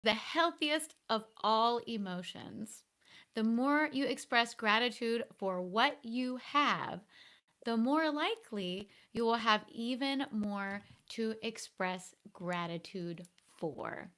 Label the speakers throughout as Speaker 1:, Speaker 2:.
Speaker 1: the healthiest of all emotions. The more you express gratitude for what you have, the more likely you will have even more to express gratitude for.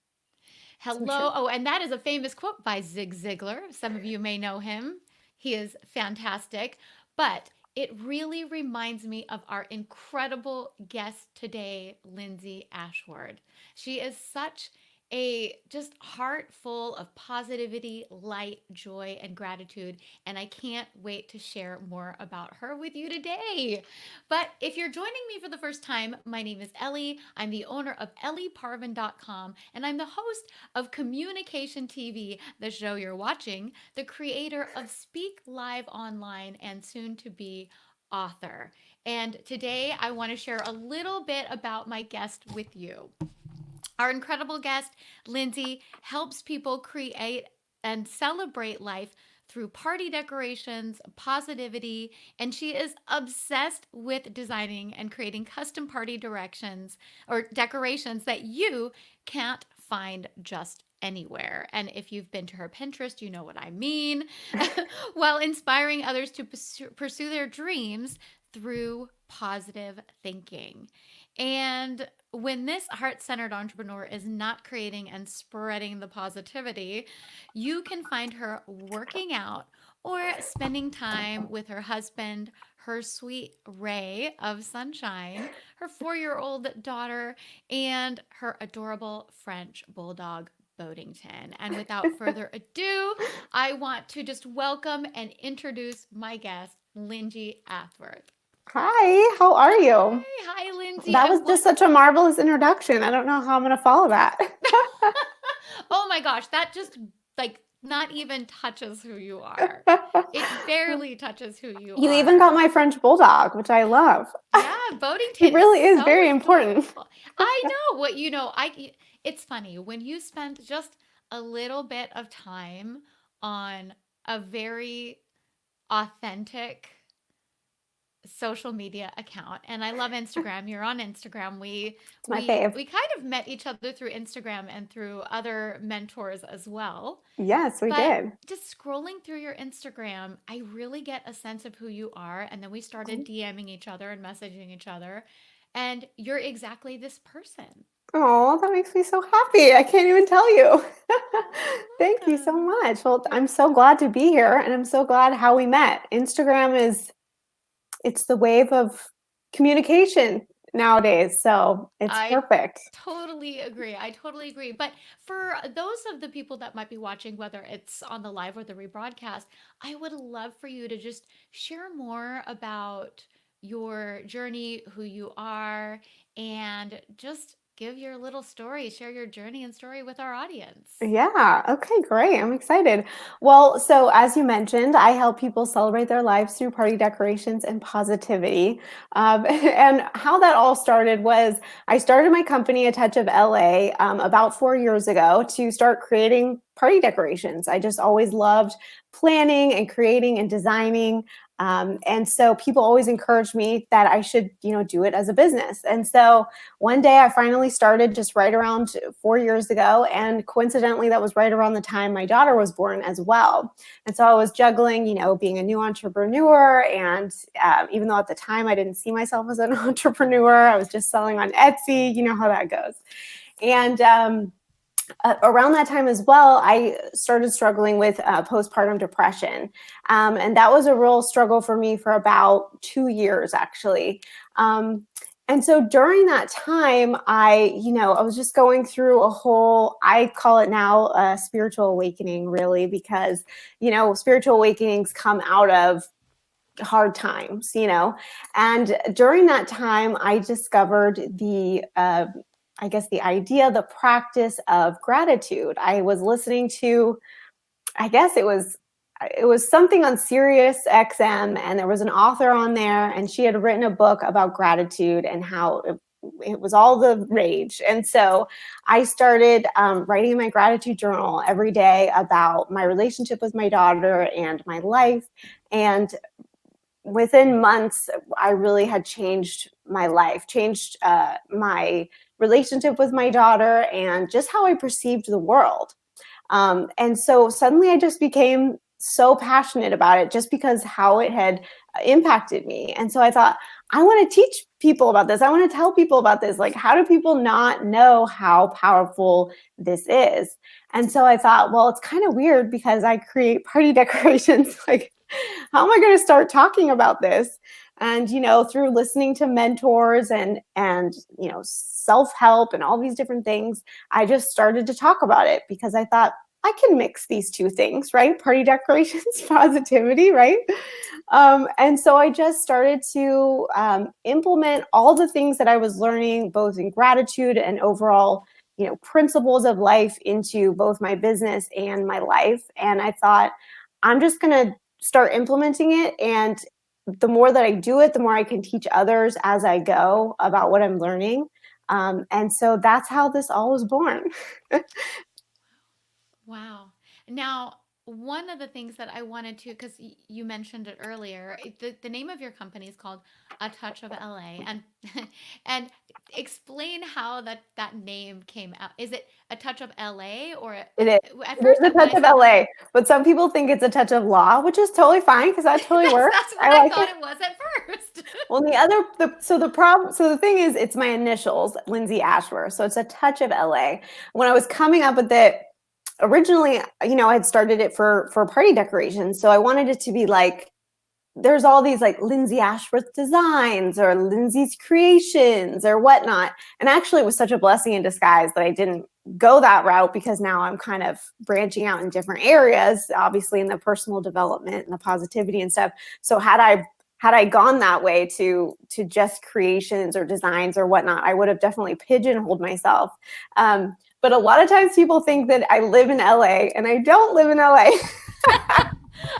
Speaker 2: So
Speaker 1: Hello.
Speaker 2: true.
Speaker 1: Oh, and that is a famous quote by Zig Ziglar. Some of you may know him. He is fantastic. But it really reminds me of our incredible guest today, Lindsay Ashworth. She is such a just heart full of positivity, light, joy, and gratitude. And I can't wait to share more about her with you today. But if you're joining me for the first time, my name is Ellie. I'm the owner of ellieparvin.com, and I'm the host of Communication TV, the show you're watching, the creator of Speak Live Online, and soon to be author. And today I want to share a little bit about my guest with you. Our incredible guest, Lindsay, helps people create and celebrate life through party decorations, positivity, and she is obsessed with designing and creating custom party directions or decorations that you can't find just anywhere. And if you've been to her Pinterest, you know what I mean. While inspiring others to pursue their dreams through positive thinking. And when this heart centered entrepreneur is not creating and spreading the positivity, you can find her working out or spending time with her husband, her sweet ray of sunshine, her 4-year-old daughter, and her adorable French bulldog, Bodington. And without further ado, I want to just welcome and introduce my guest, Lindsay Ashworth.
Speaker 2: Hi, how are you?
Speaker 1: Hi, Lindsay.
Speaker 2: That was just such a marvelous introduction. I don't know how I'm going to follow that.
Speaker 1: Oh my gosh, that just like not even touches who you are. It barely touches who you
Speaker 2: You even got
Speaker 1: are.
Speaker 2: my French bulldog, which I love.
Speaker 1: Yeah,
Speaker 2: He
Speaker 1: Bodington is
Speaker 2: really is
Speaker 1: so
Speaker 2: very important.
Speaker 1: adorable. I know what you know. I it's funny when you spend just a little bit of time on a very authentic social media account, and I love Instagram. You're on Instagram. we
Speaker 2: It's my
Speaker 1: we
Speaker 2: fave.
Speaker 1: we kind of met each other through Instagram and through other mentors as well.
Speaker 2: Yes, we
Speaker 1: But
Speaker 2: did.
Speaker 1: just scrolling through your Instagram, I really get a sense of who you are, and then we started DMing each other and messaging each other, and you're exactly this person.
Speaker 2: Oh, that makes me so happy. I can't even tell you.
Speaker 1: You're
Speaker 2: Thank you so
Speaker 1: welcome.
Speaker 2: much. Well,
Speaker 1: You're
Speaker 2: I'm so glad to be here and I'm so glad how we met. Instagram is it's the wave of communication nowadays, so it's
Speaker 1: I
Speaker 2: perfect.
Speaker 1: totally agree. I totally agree. But for those of the people that might be watching, whether it's on the live or the rebroadcast, I would love for you to just share more about your journey, who you are, and just give your little story, share your journey and story with our audience.
Speaker 2: Yeah. Okay, great. I'm excited. Well, so as you mentioned, I help people celebrate their lives through party decorations and positivity. And how that all started was I started my company, A Touch of LA, about 4 years ago to start creating party decorations. I just always loved planning and creating and designing. And so people always encouraged me that I should, do it as a business. And so one day I finally started just right around 4 years ago. And coincidentally, that was right around the time my daughter was born as well. And so I was juggling, being a new entrepreneur. And even though at the time I didn't see myself as an entrepreneur, I was just selling on Etsy. You know how that goes. And around that time as well, I started struggling with postpartum depression. And that was a real struggle for me for about 2 years, actually. And so during that time, I was just going through a whole, I call it now a spiritual awakening, really, because, spiritual awakenings come out of hard times. And during that time, I discovered I guess the idea, the practice of gratitude. I was listening to, I guess it was something on Sirius XM, and there was an author on there, and she had written a book about gratitude and how it was all the rage. And so I started writing in my gratitude journal every day about my relationship with my daughter and my life. And within months, I really had changed my life, changed my relationship with my daughter, and just how I perceived the world. And so suddenly I just became so passionate about it just because how it had impacted me. And so I thought, I want to teach people about this. I want to tell people about this. Like, how do people not know how powerful this is? And so I thought, well, it's kind of weird because I create party decorations. Like, how am I going to start talking about this? And through listening to mentors and self-help and all these different things, I just started to talk about it because I thought I can mix these two things, right? Party decorations, positivity, right? And so I just started to implement all the things that I was learning, both in gratitude and overall, principles of life into both my business and my life. And I thought, I'm just going to start implementing it. And the more that I do it, the more I can teach others as I go about what I'm learning. And so that's how this all was born.
Speaker 1: Wow. Now, one of the things that I wanted to, because you mentioned it earlier, the name of your company is called A Touch of LA, and and explain how that name came out. Is it A Touch of LA, or
Speaker 2: It is.
Speaker 1: at
Speaker 2: It is
Speaker 1: first
Speaker 2: a
Speaker 1: when
Speaker 2: touch
Speaker 1: I
Speaker 2: of
Speaker 1: said
Speaker 2: LA, but some people think it's a touch of law, which is totally fine because that totally works.
Speaker 1: that's what
Speaker 2: I
Speaker 1: I
Speaker 2: like
Speaker 1: thought
Speaker 2: it.
Speaker 1: it was at first.
Speaker 2: Well, so the thing is, it's my initials, Lindsay Ashworth. So it's a touch of LA. When I was coming up with it, originally, I had started it for party decorations. So I wanted it to be like, there's all these like Lindsay Ashworth designs or Lindsay's creations or whatnot. And actually, it was such a blessing in disguise that I didn't go that route because now I'm kind of branching out in different areas, obviously in the personal development and the positivity and stuff. So had I gone that way to just creations or designs or whatnot, I would have definitely pigeonholed myself. But a lot of times people think that I live in LA, and I don't live in LA.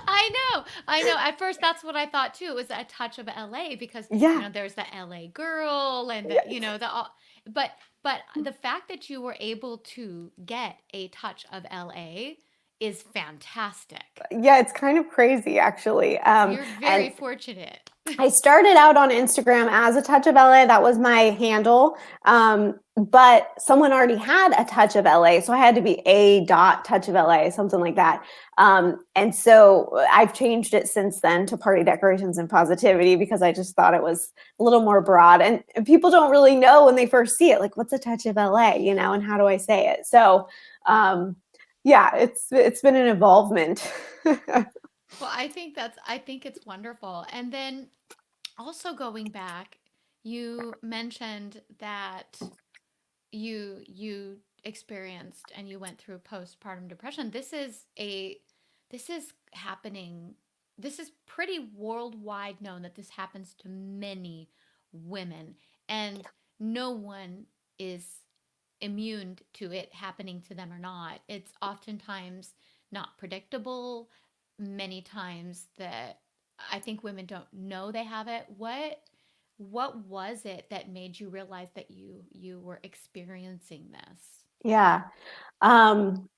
Speaker 1: I know. At first, that's what I thought too. It was a touch of LA because
Speaker 2: Yeah.
Speaker 1: there's the LA girl and the
Speaker 2: Yes.
Speaker 1: the all, but the fact that you were able to get a touch of LA is fantastic.
Speaker 2: Yeah, it's kind of crazy actually.
Speaker 1: You're
Speaker 2: And
Speaker 1: very fortunate.
Speaker 2: I started out on Instagram as a touch of LA. That was my handle. But someone already had a touch of LA. So I had to be a dot touch of LA, something like that. And so I've changed it since then to party decorations and positivity because I just thought it was a little more broad. And people don't really know when they first see it, like, what's a touch of LA, and how do I say it? So yeah, it's been an involvement.
Speaker 1: Well, I think it's wonderful. And then also going back, you mentioned that you experienced and you went through postpartum depression. This is happening. This is pretty worldwide known that this happens to many women, and no one is immune to it happening to them or not. It's oftentimes not predictable. Many times that I think women don't know they have it. What was it that made you realize that you were experiencing this?
Speaker 2: Yeah. Um,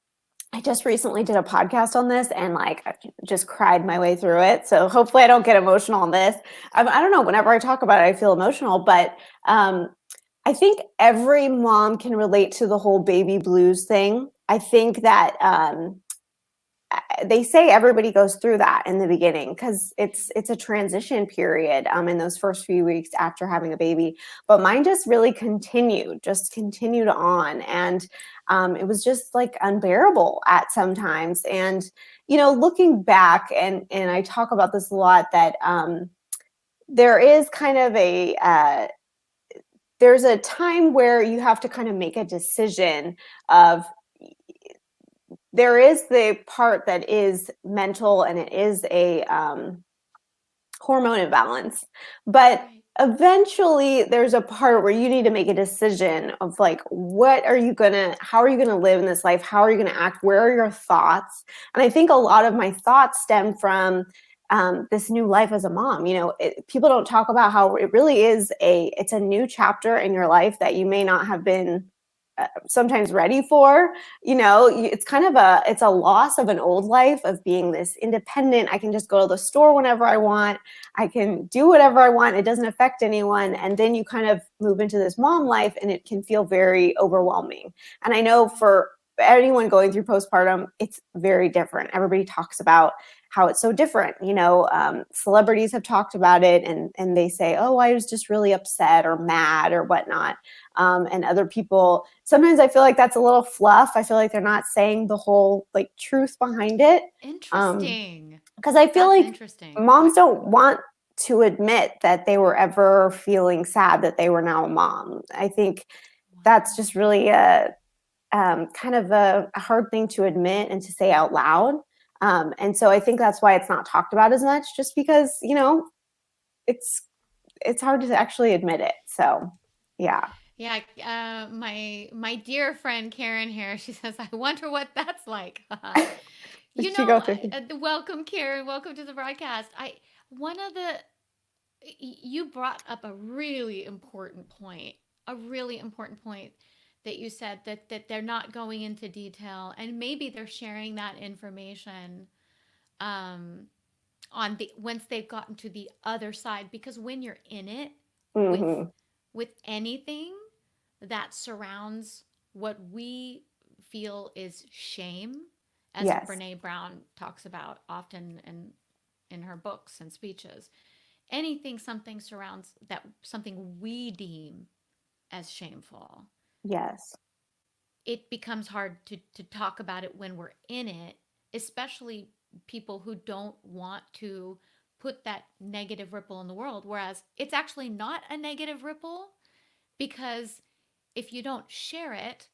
Speaker 2: I just recently did a podcast on this and like I just cried my way through it. So hopefully I don't get emotional on this. I don't know. Whenever I talk about it, I feel emotional, but I think every mom can relate to the whole baby blues thing. I think that they say everybody goes through that in the beginning because it's a transition period in those first few weeks after having a baby. But mine just continued on, and it was just like unbearable at sometimes. And looking back, and I talk about this a lot, that there is kind of there's a time where you have to kind of make a decision of, there is the part that is mental and it is a hormone imbalance, but
Speaker 1: Right.
Speaker 2: eventually there's a part where you need to make a decision of like, how are you gonna live in this life? How are you gonna act? Where are your thoughts? And I think a lot of my thoughts stem from this new life as a mom. People don't talk about how it really is it's a new chapter in your life that you may not have been sometimes ready for. It's kind of a loss of an old life of being this independent. I can just go to the store whenever I want. I can do whatever I want. It doesn't affect anyone. And then you kind of move into this mom life, and it can feel very overwhelming. And I know for anyone going through postpartum, it's very different. Everybody talks about how it's so different. Celebrities have talked about it, and they say, oh, I was just really upset or mad or whatnot. And other people, sometimes I feel like that's a little fluff. I feel like they're not saying the whole like truth behind it.
Speaker 1: Interesting.
Speaker 2: Because I feel
Speaker 1: That's
Speaker 2: like
Speaker 1: interesting.
Speaker 2: moms don't want to admit that they were ever feeling sad that they were now a mom. I think that's
Speaker 1: Wow.
Speaker 2: just really a kind of a hard thing to admit and to say out loud. And so I think that's why it's not talked about as much, just because it's it's hard to actually admit it. So yeah.
Speaker 1: Yeah, my dear friend Karen here, she says, I wonder what that's like.
Speaker 2: Did she go through?
Speaker 1: Welcome, Karen. Welcome to the broadcast. I one of the You brought up a really important point that you said that they're not going into detail, and maybe they're sharing that information um, on the once they've gotten to the other side, because when you're in it with
Speaker 2: Hmm.
Speaker 1: anything that surrounds what we feel is shame, as
Speaker 2: Yes.
Speaker 1: Brene Brown talks about often in her books and speeches. Anything something surrounds that something we deem as shameful,
Speaker 2: Yes.
Speaker 1: it becomes hard to talk about it when we're in it, especially people who don't want to put that negative ripple in the world. Whereas it's actually not a negative ripple, because if you don't share it,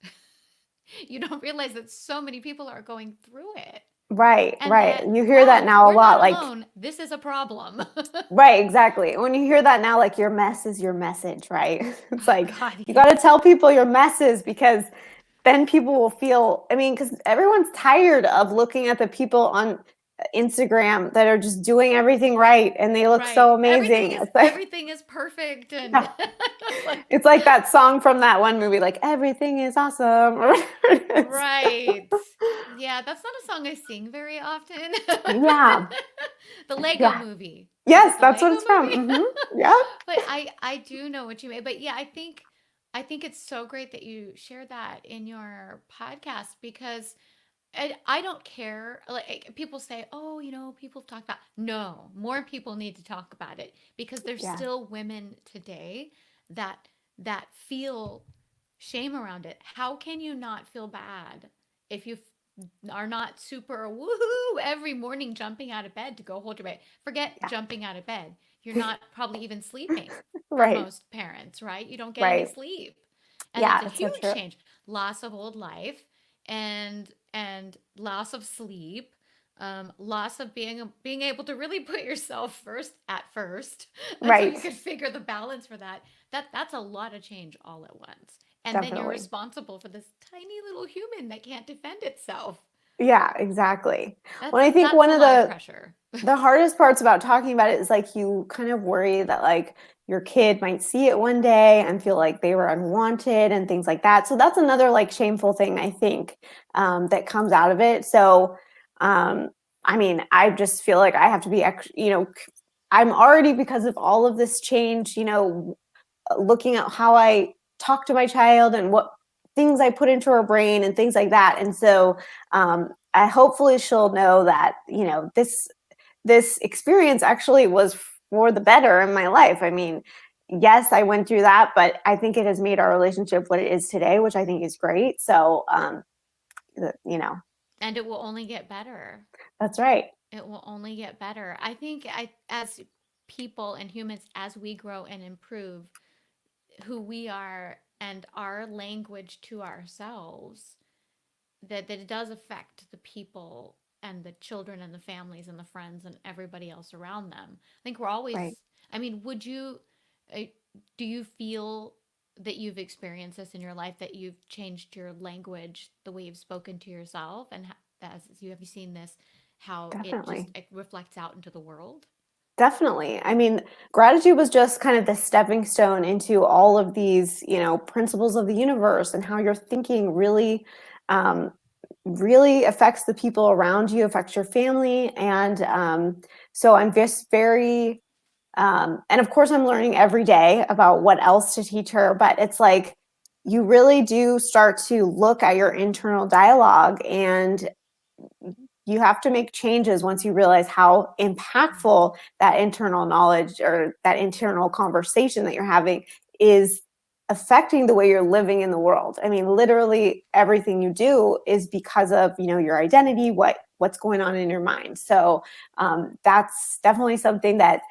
Speaker 1: you don't realize that so many people are going through it,
Speaker 2: Right,
Speaker 1: and
Speaker 2: right.
Speaker 1: that,
Speaker 2: You hear that
Speaker 1: wow,
Speaker 2: now a
Speaker 1: we're not
Speaker 2: lot. Like,
Speaker 1: alone. This is a problem.
Speaker 2: right, exactly. When you hear that now, like your mess is your message, right? It's
Speaker 1: Oh,
Speaker 2: like
Speaker 1: God,
Speaker 2: you got
Speaker 1: yeah.
Speaker 2: to tell people your messes, because then people will feel, I mean, because everyone's tired of looking at the people on Instagram that are just doing everything right and they look
Speaker 1: Right.
Speaker 2: so amazing. It's like,
Speaker 1: Everything is perfect, and
Speaker 2: yeah.
Speaker 1: like,
Speaker 2: It's like that song from that one movie, like everything is awesome, or whatever it is.
Speaker 1: right. Yeah, that's not a song I sing very often.
Speaker 2: Yeah.
Speaker 1: The Lego
Speaker 2: Yeah.
Speaker 1: Movie. Was
Speaker 2: Yes,
Speaker 1: it the
Speaker 2: that's what
Speaker 1: Lego
Speaker 2: it's from.
Speaker 1: Movie?
Speaker 2: Yeah.
Speaker 1: But I do know what you mean. But yeah, I think it's so great that you share that in your podcast, because I don't care. Like, people say, oh, people talk about. No, more people need to talk about it, because there's
Speaker 2: Yeah.
Speaker 1: still women today that feel shame around it. How can you not feel bad if you are not super woohoo every morning jumping out of bed to go hold your baby? Forget
Speaker 2: Yeah.
Speaker 1: jumping out of bed. You're not probably even sleeping for
Speaker 2: Right.
Speaker 1: most parents, right? You don't get any
Speaker 2: Right.
Speaker 1: sleep. And that's
Speaker 2: Yeah,
Speaker 1: a
Speaker 2: it's so
Speaker 1: huge
Speaker 2: true.
Speaker 1: change. Loss of old life, and loss of sleep, loss of being able to really put yourself first at first until
Speaker 2: Right.
Speaker 1: you could figure the balance for that. That's a lot of change all at once. And then you're
Speaker 2: Definitely.
Speaker 1: responsible for this tiny little human that can't defend itself.
Speaker 2: Yeah, exactly.
Speaker 1: That's
Speaker 2: Well, I think
Speaker 1: that's
Speaker 2: one
Speaker 1: a
Speaker 2: of
Speaker 1: lot of
Speaker 2: the
Speaker 1: pressure.
Speaker 2: the hardest parts about talking about it is like you kind of worry that like your kid might see it one day and feel like they were unwanted and things like that. So that's another like shameful thing, I think, that comes out of it. So, um, I mean, I just feel like I have to be, I'm already, because of all of this change, looking at how I talk to my child and what things I put into her brain and things like that. And so, I hopefully she'll know that this experience actually was for the better in my life. I mean, yes, I went through that, but I think it has made our relationship what it is today, which I think is great. So, you know,
Speaker 1: And it will only get better.
Speaker 2: that's right.
Speaker 1: It will only get better. I think, as people and humans, as we grow and improve who we are and our language to ourselves, that it does affect the people and the children and the families and the friends and everybody else around them. I think we're
Speaker 2: Right.
Speaker 1: always, I mean, uh, do you feel that you've experienced this in your life, that you've changed your language, the way you've spoken to yourself, and as you have you seen this, how it just
Speaker 2: Definitely.
Speaker 1: reflects out into the world?
Speaker 2: Definitely. I mean, gratitude was just kind of the stepping stone into all of these, principles of the universe and how your thinking um, really affects the people around you, affects your family. And so I'm just very, and of course, I'm learning every day about what else to teach her. But it's like you really do start to look at your internal dialogue, and you have to make changes once you realize how impactful that internal knowledge or that internal conversation that you're having is affecting the way you're living in the world. I mean, literally everything you do is because of your identity, what's going on in your mind. So that's definitely something that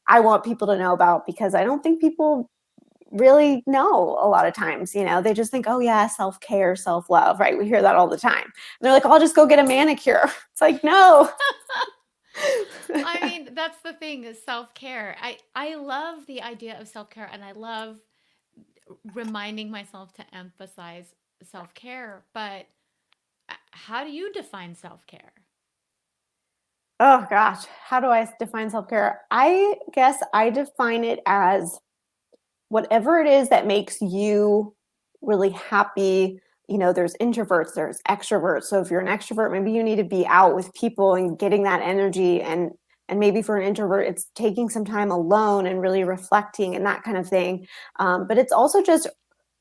Speaker 2: I want people to know about, because I don't think people really know a lot of times. They just think, oh yeah, self-care, self-love, right? We hear that all the time. And they're like, I'll just go get a manicure. It's like, no.
Speaker 1: I mean, that's the thing is self-care. I love the idea of self-care, and I love reminding myself to emphasize self-care, but how do you define self-care?
Speaker 2: Oh gosh, how do I define self-care? I guess I define it as whatever it is that makes you really happy. There's introverts, there's extroverts. So if you're an extrovert, maybe you need to be out with people and getting that energy. And maybe for an introvert, it's taking some time alone and really reflecting and that kind of thing. But it's also just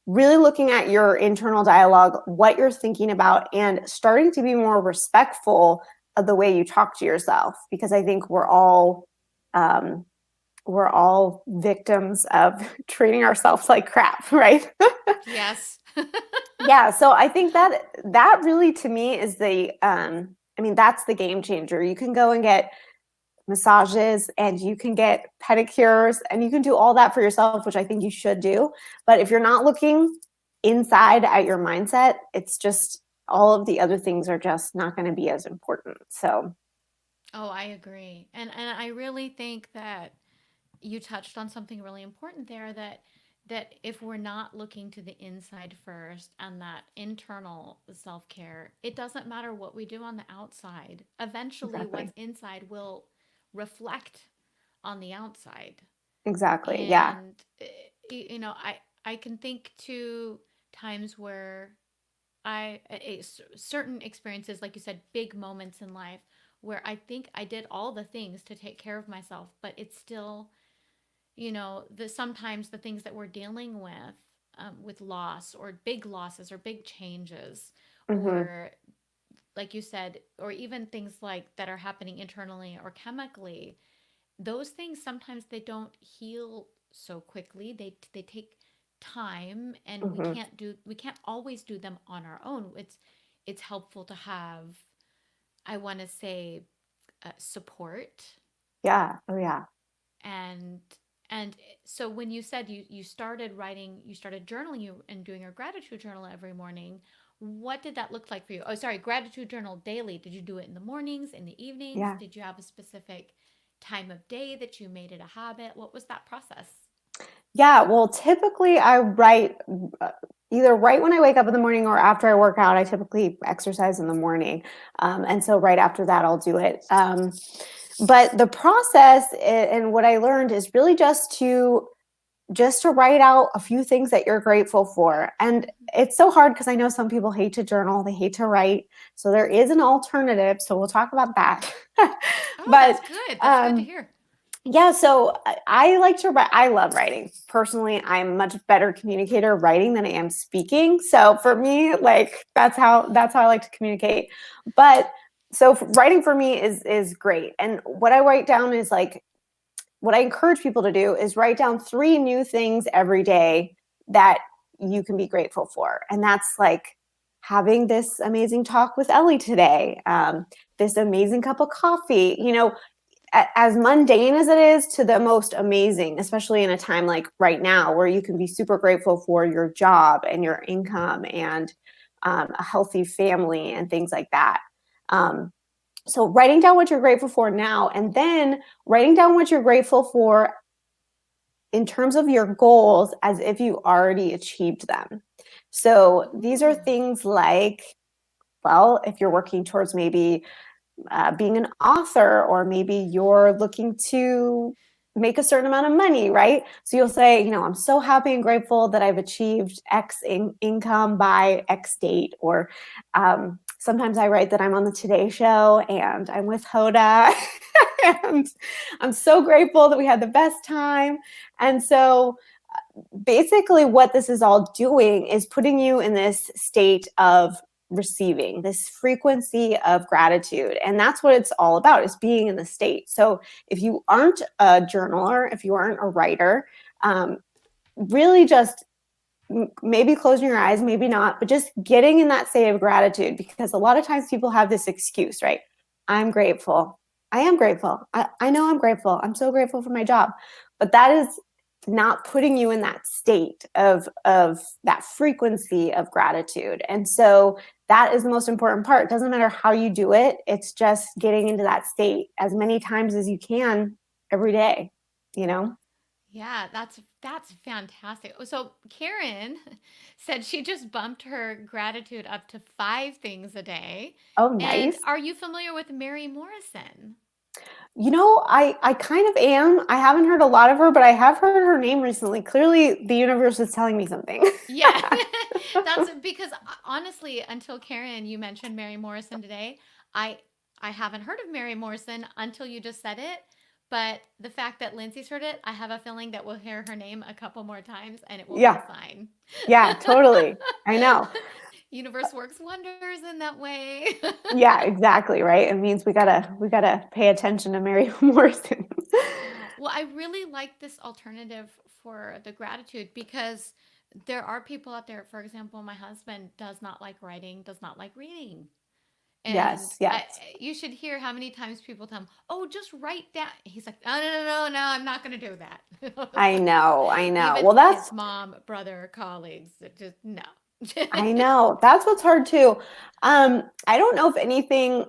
Speaker 2: really looking at your internal dialogue, what you're thinking about, and starting to be more respectful of the way you talk to yourself. Because I think um, we're all victims of treating ourselves like crap, right?
Speaker 1: Yes.
Speaker 2: Yeah, so I think that really to me is that's the game changer. You can go and get massages and you can get pedicures and you can do all that for yourself, which I think you should do. But if you're not looking inside at your mindset, it's just all of the other things are just not going to be as important. So,
Speaker 1: Oh, I agree. And I really think that you touched on something really important there, that if we're not looking to the inside first and that internal self-care, it doesn't matter what we do on the outside. Eventually
Speaker 2: exactly.
Speaker 1: what's inside will reflect on the outside.
Speaker 2: Exactly. Yeah.
Speaker 1: And I can think to times where certain experiences, like you said, big moments in life where I think I did all the things to take care of myself, but it's still, sometimes the things that we're dealing with loss or big losses or big changes,
Speaker 2: Hmm.
Speaker 1: or like you said, or even things like that are happening internally or chemically, those things sometimes they don't heal so quickly. They take time, and we
Speaker 2: Hmm.
Speaker 1: can't always do them on our own. It's helpful to have, I want to say, support.
Speaker 2: Yeah. Oh, yeah.
Speaker 1: And and so when you said you started writing, you started journaling, you and doing your gratitude journal every morning, what did that look like for you? Oh, sorry, gratitude journal daily. Did you do it in the mornings, in the evenings?
Speaker 2: Yeah.
Speaker 1: Did you have a specific time of day that you made it a habit? What was that process?
Speaker 2: Yeah, well, typically I write uh, either right when I wake up in the morning or after I work out. I typically exercise in the morning. And so right after that, I'll do it. But the process and what I learned is really just to write out a few things that you're grateful for. And it's so hard because I know some people hate to journal, they hate to write. So there is an alternative. So we'll talk about that.
Speaker 1: Oh, that's
Speaker 2: But
Speaker 1: good. That's good to
Speaker 2: um,
Speaker 1: hear.
Speaker 2: yeah, so I like to write. I love writing. Personally, I'm a much better communicator writing than I am speaking. So for me, like that's how I like to communicate. But so writing for me is great. And what I write down is like what I encourage people to do is write down 3 new things every day that you can be grateful for. And that's like having this amazing talk with Ellie today, this amazing cup of coffee, as mundane as it is to the most amazing, especially in a time like right now where you can be super grateful for your job and your income and a healthy family and things like that. Um, so writing down what you're grateful for now, and then writing down what you're grateful for in terms of your goals as if you already achieved them. So these are
Speaker 1: Ooh.
Speaker 2: things like, well, if you're working towards maybe being an author, or maybe you're looking to make a certain amount of money, right? So you'll say, I'm so happy and grateful that I've achieved X income by X date. Or sometimes I write that I'm on the Today Show and I'm with Hoda and I'm so grateful that we had the best time. And so basically what this is all doing is putting you in this state of receiving, this frequency of gratitude. And that's what it's all about, is being in the state. So if you aren't a journaler, if you aren't a writer, really just maybe closing your eyes, maybe not, but just getting in that state of gratitude. Because a lot of times people have this excuse, right? I'm grateful. I am grateful. I know I'm grateful. I'm so grateful for my job. But that is not putting you in that state of that frequency of gratitude. And so that is the most important part. It doesn't matter how you do it. It's just getting into that state as many times as you can every day, you know?
Speaker 1: Yeah, that's fantastic. So Karen said she just bumped her gratitude up to 5 things a day.
Speaker 2: Oh,
Speaker 1: And
Speaker 2: nice.
Speaker 1: are you familiar with Mary Morrison?
Speaker 2: I kind of am. I haven't heard a lot of her, but I have heard her name recently. Clearly, the universe is telling me something.
Speaker 1: Yeah, that's because honestly, until Karen, you mentioned Mary Morrison today, I I haven't heard of Mary Morrison until you just said it. But the fact that Lindsay's heard it, I have a feeling that we'll hear her name a couple more times and it will be
Speaker 2: Yeah,
Speaker 1: fine.
Speaker 2: yeah, totally. I know.
Speaker 1: Universe works wonders in that way.
Speaker 2: Yeah, exactly, right? It means we gotta pay attention to Mary Morrison.
Speaker 1: Oh, well, I really like this alternative for the gratitude because there are people out there, for example, my husband does not like writing, does not like reading. And
Speaker 2: Yes, yes.
Speaker 1: you should hear how many times people tell him, "Oh, just write down." He's like, "No, no, no, no, no, I'm not going to do that."
Speaker 2: I know, I know.
Speaker 1: Even
Speaker 2: Well,
Speaker 1: his
Speaker 2: that's
Speaker 1: mom, brother, colleagues, just no.
Speaker 2: I know. That's what's hard too. I don't know if anything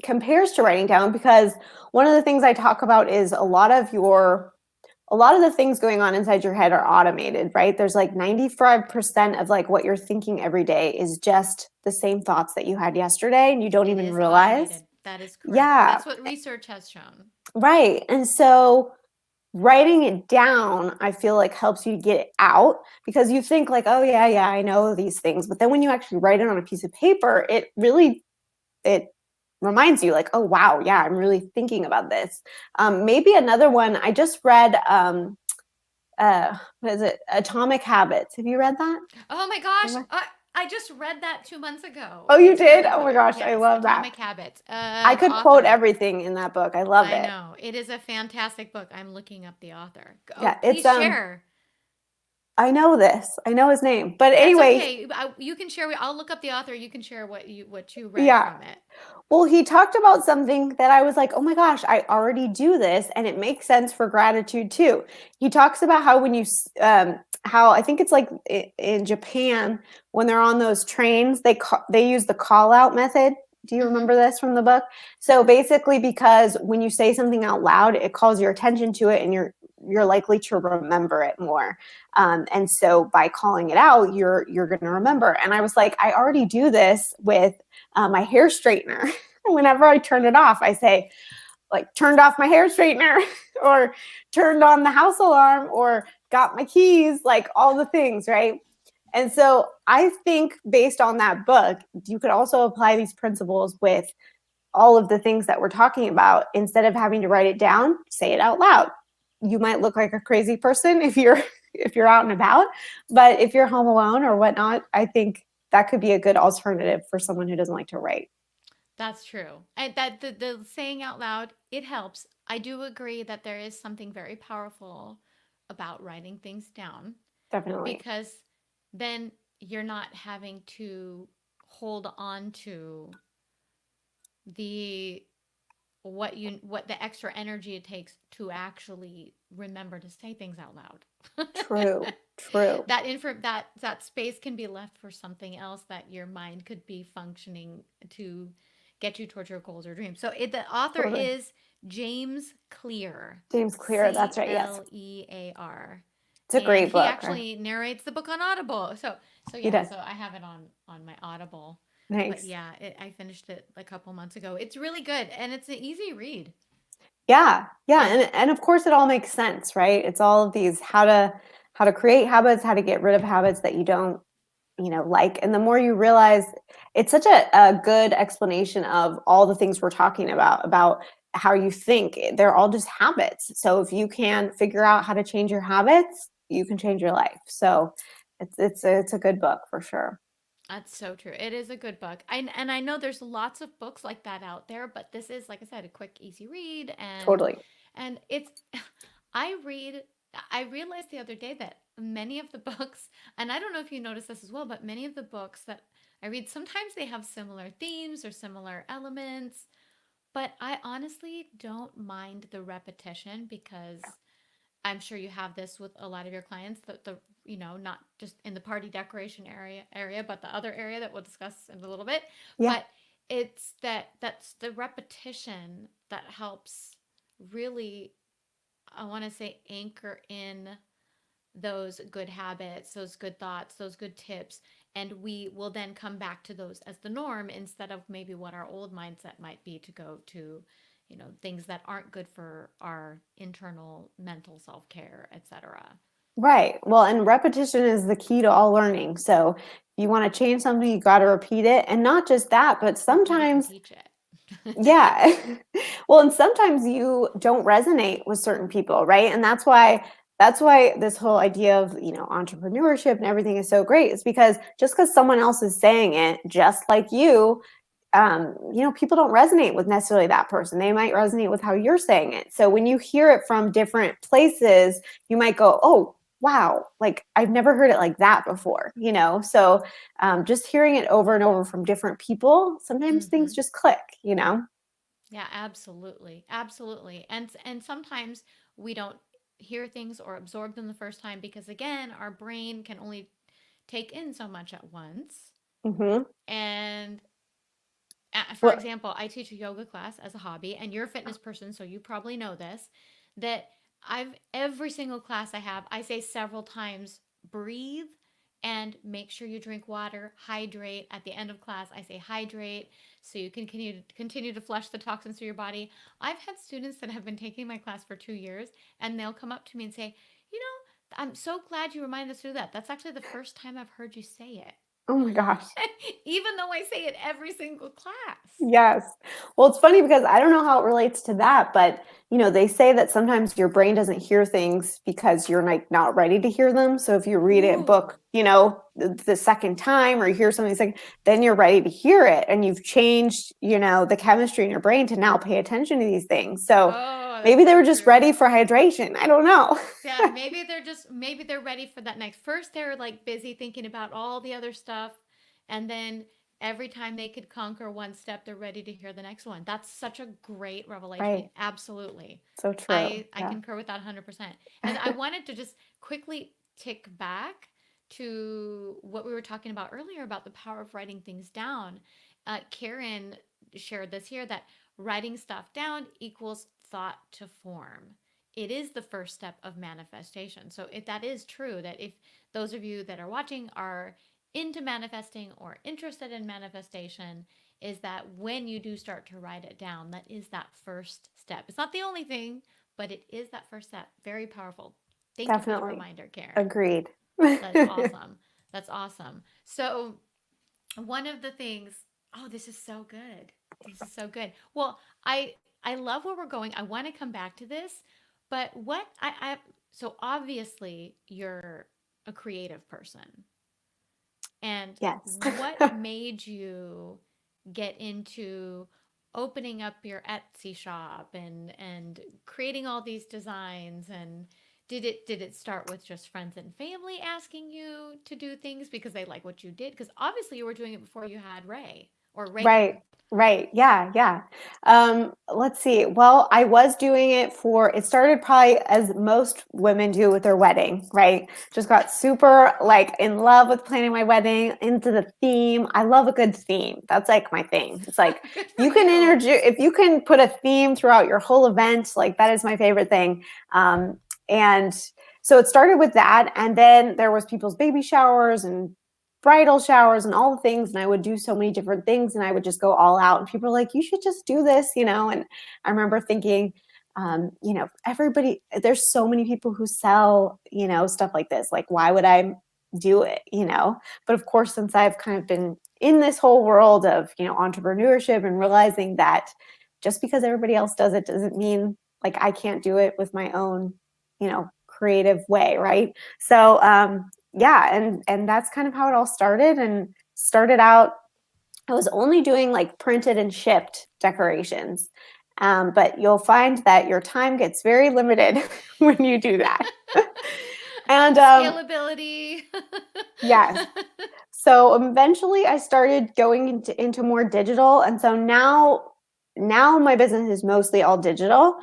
Speaker 2: compares to writing down, because one of the things I talk about is a lot of the things going on inside your head are automated, right? There's like 95% of like what you're thinking every day is just the same thoughts that you had yesterday and you don't
Speaker 1: It
Speaker 2: even
Speaker 1: is
Speaker 2: realize.
Speaker 1: automated. That is correct.
Speaker 2: Yeah,
Speaker 1: That's what research has shown.
Speaker 2: right. And so writing it down, I feel like helps you get it out, because you think like, oh yeah, yeah, I know these things. But then when you actually write it on a piece of paper, it reminds you like, oh wow, yeah, I'm really thinking about this. Maybe another one, I just read what is it? Atomic Habits. Have you read that?
Speaker 1: Oh my gosh. I just read that 2 months ago.
Speaker 2: Oh, you
Speaker 1: It's
Speaker 2: did?
Speaker 1: really
Speaker 2: Oh my
Speaker 1: good.
Speaker 2: gosh, I
Speaker 1: Yes.
Speaker 2: love that.
Speaker 1: Atomic Habits.
Speaker 2: I
Speaker 1: The
Speaker 2: could quote
Speaker 1: author.
Speaker 2: everything in that book. I love
Speaker 1: I
Speaker 2: it.
Speaker 1: know. It is a fantastic book. I'm looking up the author. Oh,
Speaker 2: Yeah, it's
Speaker 1: please share.
Speaker 2: I know this. I know his name. But
Speaker 1: That's
Speaker 2: anyway,
Speaker 1: okay. You can share. I'll look up the author. You can share what you read
Speaker 2: yeah.
Speaker 1: from it.
Speaker 2: Well, he talked about something that I was like, oh my gosh, I already do this. And it makes sense for gratitude too. He talks about how when how I think it's like in Japan, when they're on those trains, they use the call out method. Do you
Speaker 1: Mm-hmm.
Speaker 2: remember this from the book? So basically, because when you say something out loud, it calls your attention to it and you're likely to remember it more. And so by calling it out, you're going to remember. And I was like, I already do this with my hair straightener. Whenever I turn it off, I say, like, turned off my hair straightener, or turned on the house alarm, or got my keys, like all the things, right? And so I think based on that book, you could also apply these principles with all of the things that we're talking about. Instead of having to write it down, say it out loud. You might look like a crazy person if you're out and about, but if you're home alone or whatnot, I think that could be a good alternative for someone who doesn't like to write.
Speaker 1: That's true. And that the saying out loud, it helps. I do agree that there is something very powerful about writing things down
Speaker 2: Definitely.
Speaker 1: because then you're not having to hold on to the what the extra energy it takes to actually remember to say things out loud.
Speaker 2: True. True.
Speaker 1: That space can be left for something else that your mind could be functioning to get you towards your goals or dreams. So the author
Speaker 2: Totally.
Speaker 1: is James Clear,
Speaker 2: James Clear. That's right. Yes.
Speaker 1: Clear,
Speaker 2: It's a
Speaker 1: and
Speaker 2: great
Speaker 1: he
Speaker 2: book.
Speaker 1: actually narrates the book on Audible. So
Speaker 2: He
Speaker 1: yeah,
Speaker 2: does.
Speaker 1: so I have it on my Audible. But
Speaker 2: Nice.
Speaker 1: yeah, I finished it a couple months ago. It's really good and it's an easy read.
Speaker 2: Yeah, yeah,
Speaker 1: And
Speaker 2: and of course it all makes sense, right? It's all of these how to create habits, how to get rid of habits that you don't, like. And the more you realize, it's such a good explanation of all the things we're talking about how you think. They're all just habits. So if you can figure out how to change your habits, you can change your life. So it's a good book for sure.
Speaker 1: that's so true. It is a good book. And I know there's lots of books like that out there, but this is, like I said, a quick, easy read.
Speaker 2: Totally.
Speaker 1: And it's, I read, I realized the other day that many of the books, and I don't know if you notice this as well, but many of the books that I read, sometimes they have similar themes or similar elements, but I honestly don't mind the repetition because I'm sure you have this with a lot of your clients, the not just in the party decoration area, but the other area that we'll discuss in a little bit.
Speaker 2: Yeah.
Speaker 1: But that's the repetition that helps really, I want to say, anchor in those good habits, those good thoughts, those good tips, and we will then come back to those as the norm instead of maybe what our old mindset might be to go to, things that aren't good for our internal mental self-care, etc.
Speaker 2: Right. Well, and repetition is the key to all learning. So if you want to change something, you got to repeat it. And not just that, but
Speaker 1: Nobody can
Speaker 2: sometimes,
Speaker 1: teach it.
Speaker 2: yeah. Well, and sometimes you don't resonate with certain people, right? And that's why this whole idea of, entrepreneurship and everything is so great. Is because just because someone else is saying it just like you, people don't resonate with necessarily that person. They might resonate with how you're saying it. So when you hear it from different places, you might go, oh, wow, like I've never heard it like that before. So just hearing it over and over from different people, sometimes things
Speaker 1: Hmm.
Speaker 2: just click.
Speaker 1: Yeah, absolutely. Absolutely. And sometimes we don't hear things or absorb them the first time because again, our brain can only take in so much at once.
Speaker 2: Hmm.
Speaker 1: And for
Speaker 2: Well,
Speaker 1: example, I teach a yoga class as a hobby, and you're a fitness person, so you probably know this. That I've every single class I have, I say several times, breathe and make sure you drink water, hydrate. At the end of class, I say hydrate so you can continue to flush the toxins through your body. I've had students that have been taking my class for 2 years, and they'll come up to me and say, you know, I'm so glad you reminded us to do that. That's actually the first time I've heard you say it.
Speaker 2: oh my gosh.
Speaker 1: Even though I say it every single class.
Speaker 2: Yes. Well, it's funny because I don't know how it relates to that, but they say that sometimes your brain doesn't hear things because you're like not ready to hear them. So if you read a
Speaker 1: Ooh.
Speaker 2: book, the second time or you hear something second, then you're ready to hear it and you've changed, the chemistry in your brain to now pay attention to these things. So
Speaker 1: Oh, that's
Speaker 2: maybe they
Speaker 1: so
Speaker 2: were just
Speaker 1: true.
Speaker 2: ready for hydration. I don't know.
Speaker 1: Yeah, maybe they're ready for that next. First they're like busy thinking about all the other stuff, and then every time they could conquer one step, they're ready to hear the next one. That's such a great revelation.
Speaker 2: Right.
Speaker 1: Absolutely.
Speaker 2: So true.
Speaker 1: I
Speaker 2: Yeah.
Speaker 1: concur with that 100%. And I wanted to just quickly tick back to what we were talking about earlier about the power of writing things down. Karen shared this here that writing stuff down equals thought to form. It is the first step of manifestation. So if that is true, that if those of you that are watching are into manifesting or interested in manifestation, is that when you do start to write it down, that is that first step. It's not the only thing, but it is that first step. Very powerful. Thank you for the
Speaker 2: Definitely.
Speaker 1: reminder, Karen.
Speaker 2: Agreed.
Speaker 1: That's awesome. That's awesome. So, one of the things, oh, this is so good. This is so good. Well, I love where we're going. I want to come back to this, but I so obviously you're a creative person. And
Speaker 2: Yes.
Speaker 1: what made you get into opening up your Etsy shop and creating all these designs, and did it start with just friends and family asking you to do things because they like what you did? Because obviously you were doing it before you had Ray or
Speaker 2: Right,
Speaker 1: Reagan.
Speaker 2: right. Yeah, yeah. Let's see. Well, I was doing it started probably as most women do with their wedding, right? Just got super like in love with planning my wedding, into the theme. I love a good theme. That's like my thing. It's like
Speaker 1: Good for you.
Speaker 2: if you can put a theme throughout your whole event, like that is my favorite thing. And so it started with that, and then there was people's baby showers and bridal showers and all the things. And I would do so many different things and I would just go all out. And people are like, you should just do this, And I remember thinking, everybody, there's so many people who sell, stuff like this. Like, why would I do it? But of course, since I've kind of been in this whole world of, entrepreneurship and realizing that just because everybody else does it doesn't mean like I can't do it with my own, creative way. Right. So, yeah. And that's kind of how it all started, and started out, I was only doing like printed and shipped decorations. But you'll find that your time gets very limited when you do that. And
Speaker 1: Scalability.
Speaker 2: yes. So eventually I started going into more digital. And so now my business is mostly all digital.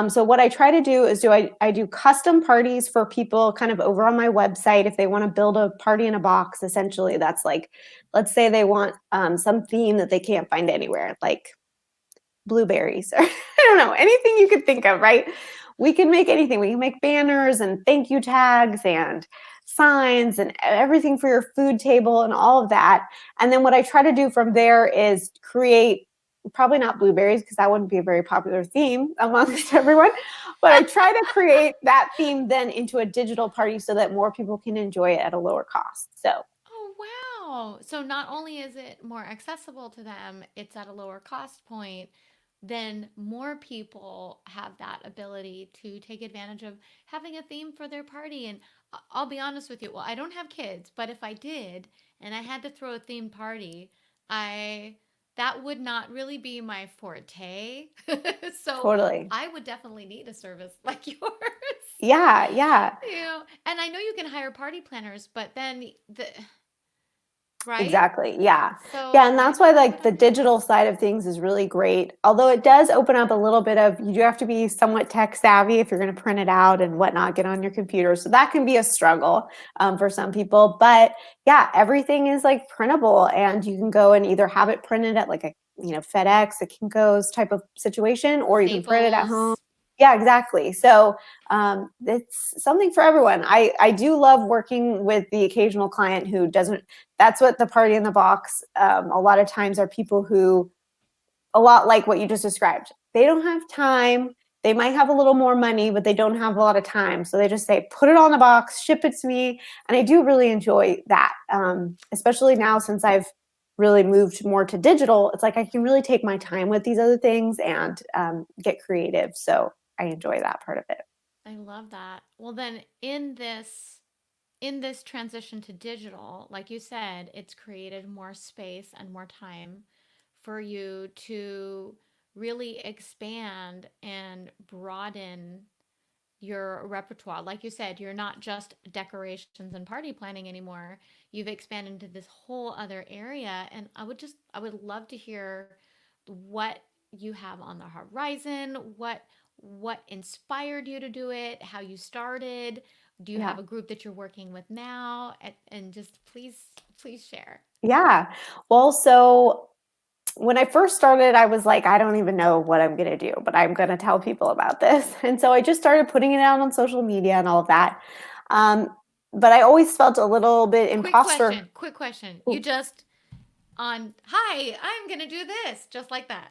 Speaker 2: So what I try to do is I do custom parties for people kind of over on my website. If they want to build a party in a box, essentially that's like, let's say they want some theme that they can't find anywhere, like blueberries or I don't know, anything you could think of, right? We can make anything. We can make banners and thank you tags and signs and everything for your food table and all of that. And then what I try to do from there is create, probably not blueberries because that wouldn't be a very popular theme amongst everyone, but I try to create that theme then into a digital party so that more people can enjoy it at a lower cost. So
Speaker 1: Oh, wow. So not only is it more accessible to them, it's at a lower cost point, then more people have that ability to take advantage of having a theme for their party. And I'll be honest with you, well, I don't have kids, but if I did and I had to throw a themed party, I that would not really be my forte. So
Speaker 2: totally.
Speaker 1: I would definitely need a service like yours.
Speaker 2: Yeah, yeah.
Speaker 1: And I know you can hire party planners, but then right?
Speaker 2: Exactly. Yeah. Yeah.
Speaker 1: So
Speaker 2: And
Speaker 1: why
Speaker 2: that's why
Speaker 1: not do
Speaker 2: like
Speaker 1: it
Speaker 2: the
Speaker 1: on your
Speaker 2: digital
Speaker 1: own?
Speaker 2: side of things is really great. Although it does open up a little bit of, you do have to be somewhat tech savvy if you're going to print it out and whatnot, get on your computer. So that can be a struggle for some people. But yeah, everything is like printable and you can go and either have it printed at like a, FedEx, a Kinko's type of situation, or you can print it at home.
Speaker 1: Staples.
Speaker 2: Yeah, exactly. So it's something for everyone. I do love working with the occasional client who doesn't, that's what the party in the box a lot of times are people who, a lot like what you just described, they don't have time. They might have a little more money, but they don't have a lot of time. So they just say, put it on the box, ship it to me. And I do really enjoy that, especially now since I've really moved more to digital. It's like I can really take my time with these other things and get creative. So I enjoy that part of it.
Speaker 1: I love that. Well, then in this transition to digital, like you said, it's created more space and more time for you to really expand and broaden your repertoire. Like you said, you're not just decorations and party planning anymore. You've expanded into this whole other area. And I would love to hear what you have on the horizon, what inspired you to do it, how you started. Do you
Speaker 2: Yeah.
Speaker 1: have a group that you're working with now? And just please share.
Speaker 2: Yeah. Well, so when I first started, I was like, I don't even know what I'm going to do, but I'm going to tell people about this. And so I just started putting it out on social media and all of that. Um, but I always felt a little bit imposter.
Speaker 1: Quick question. You just on, hi, I'm going to do this, just like that.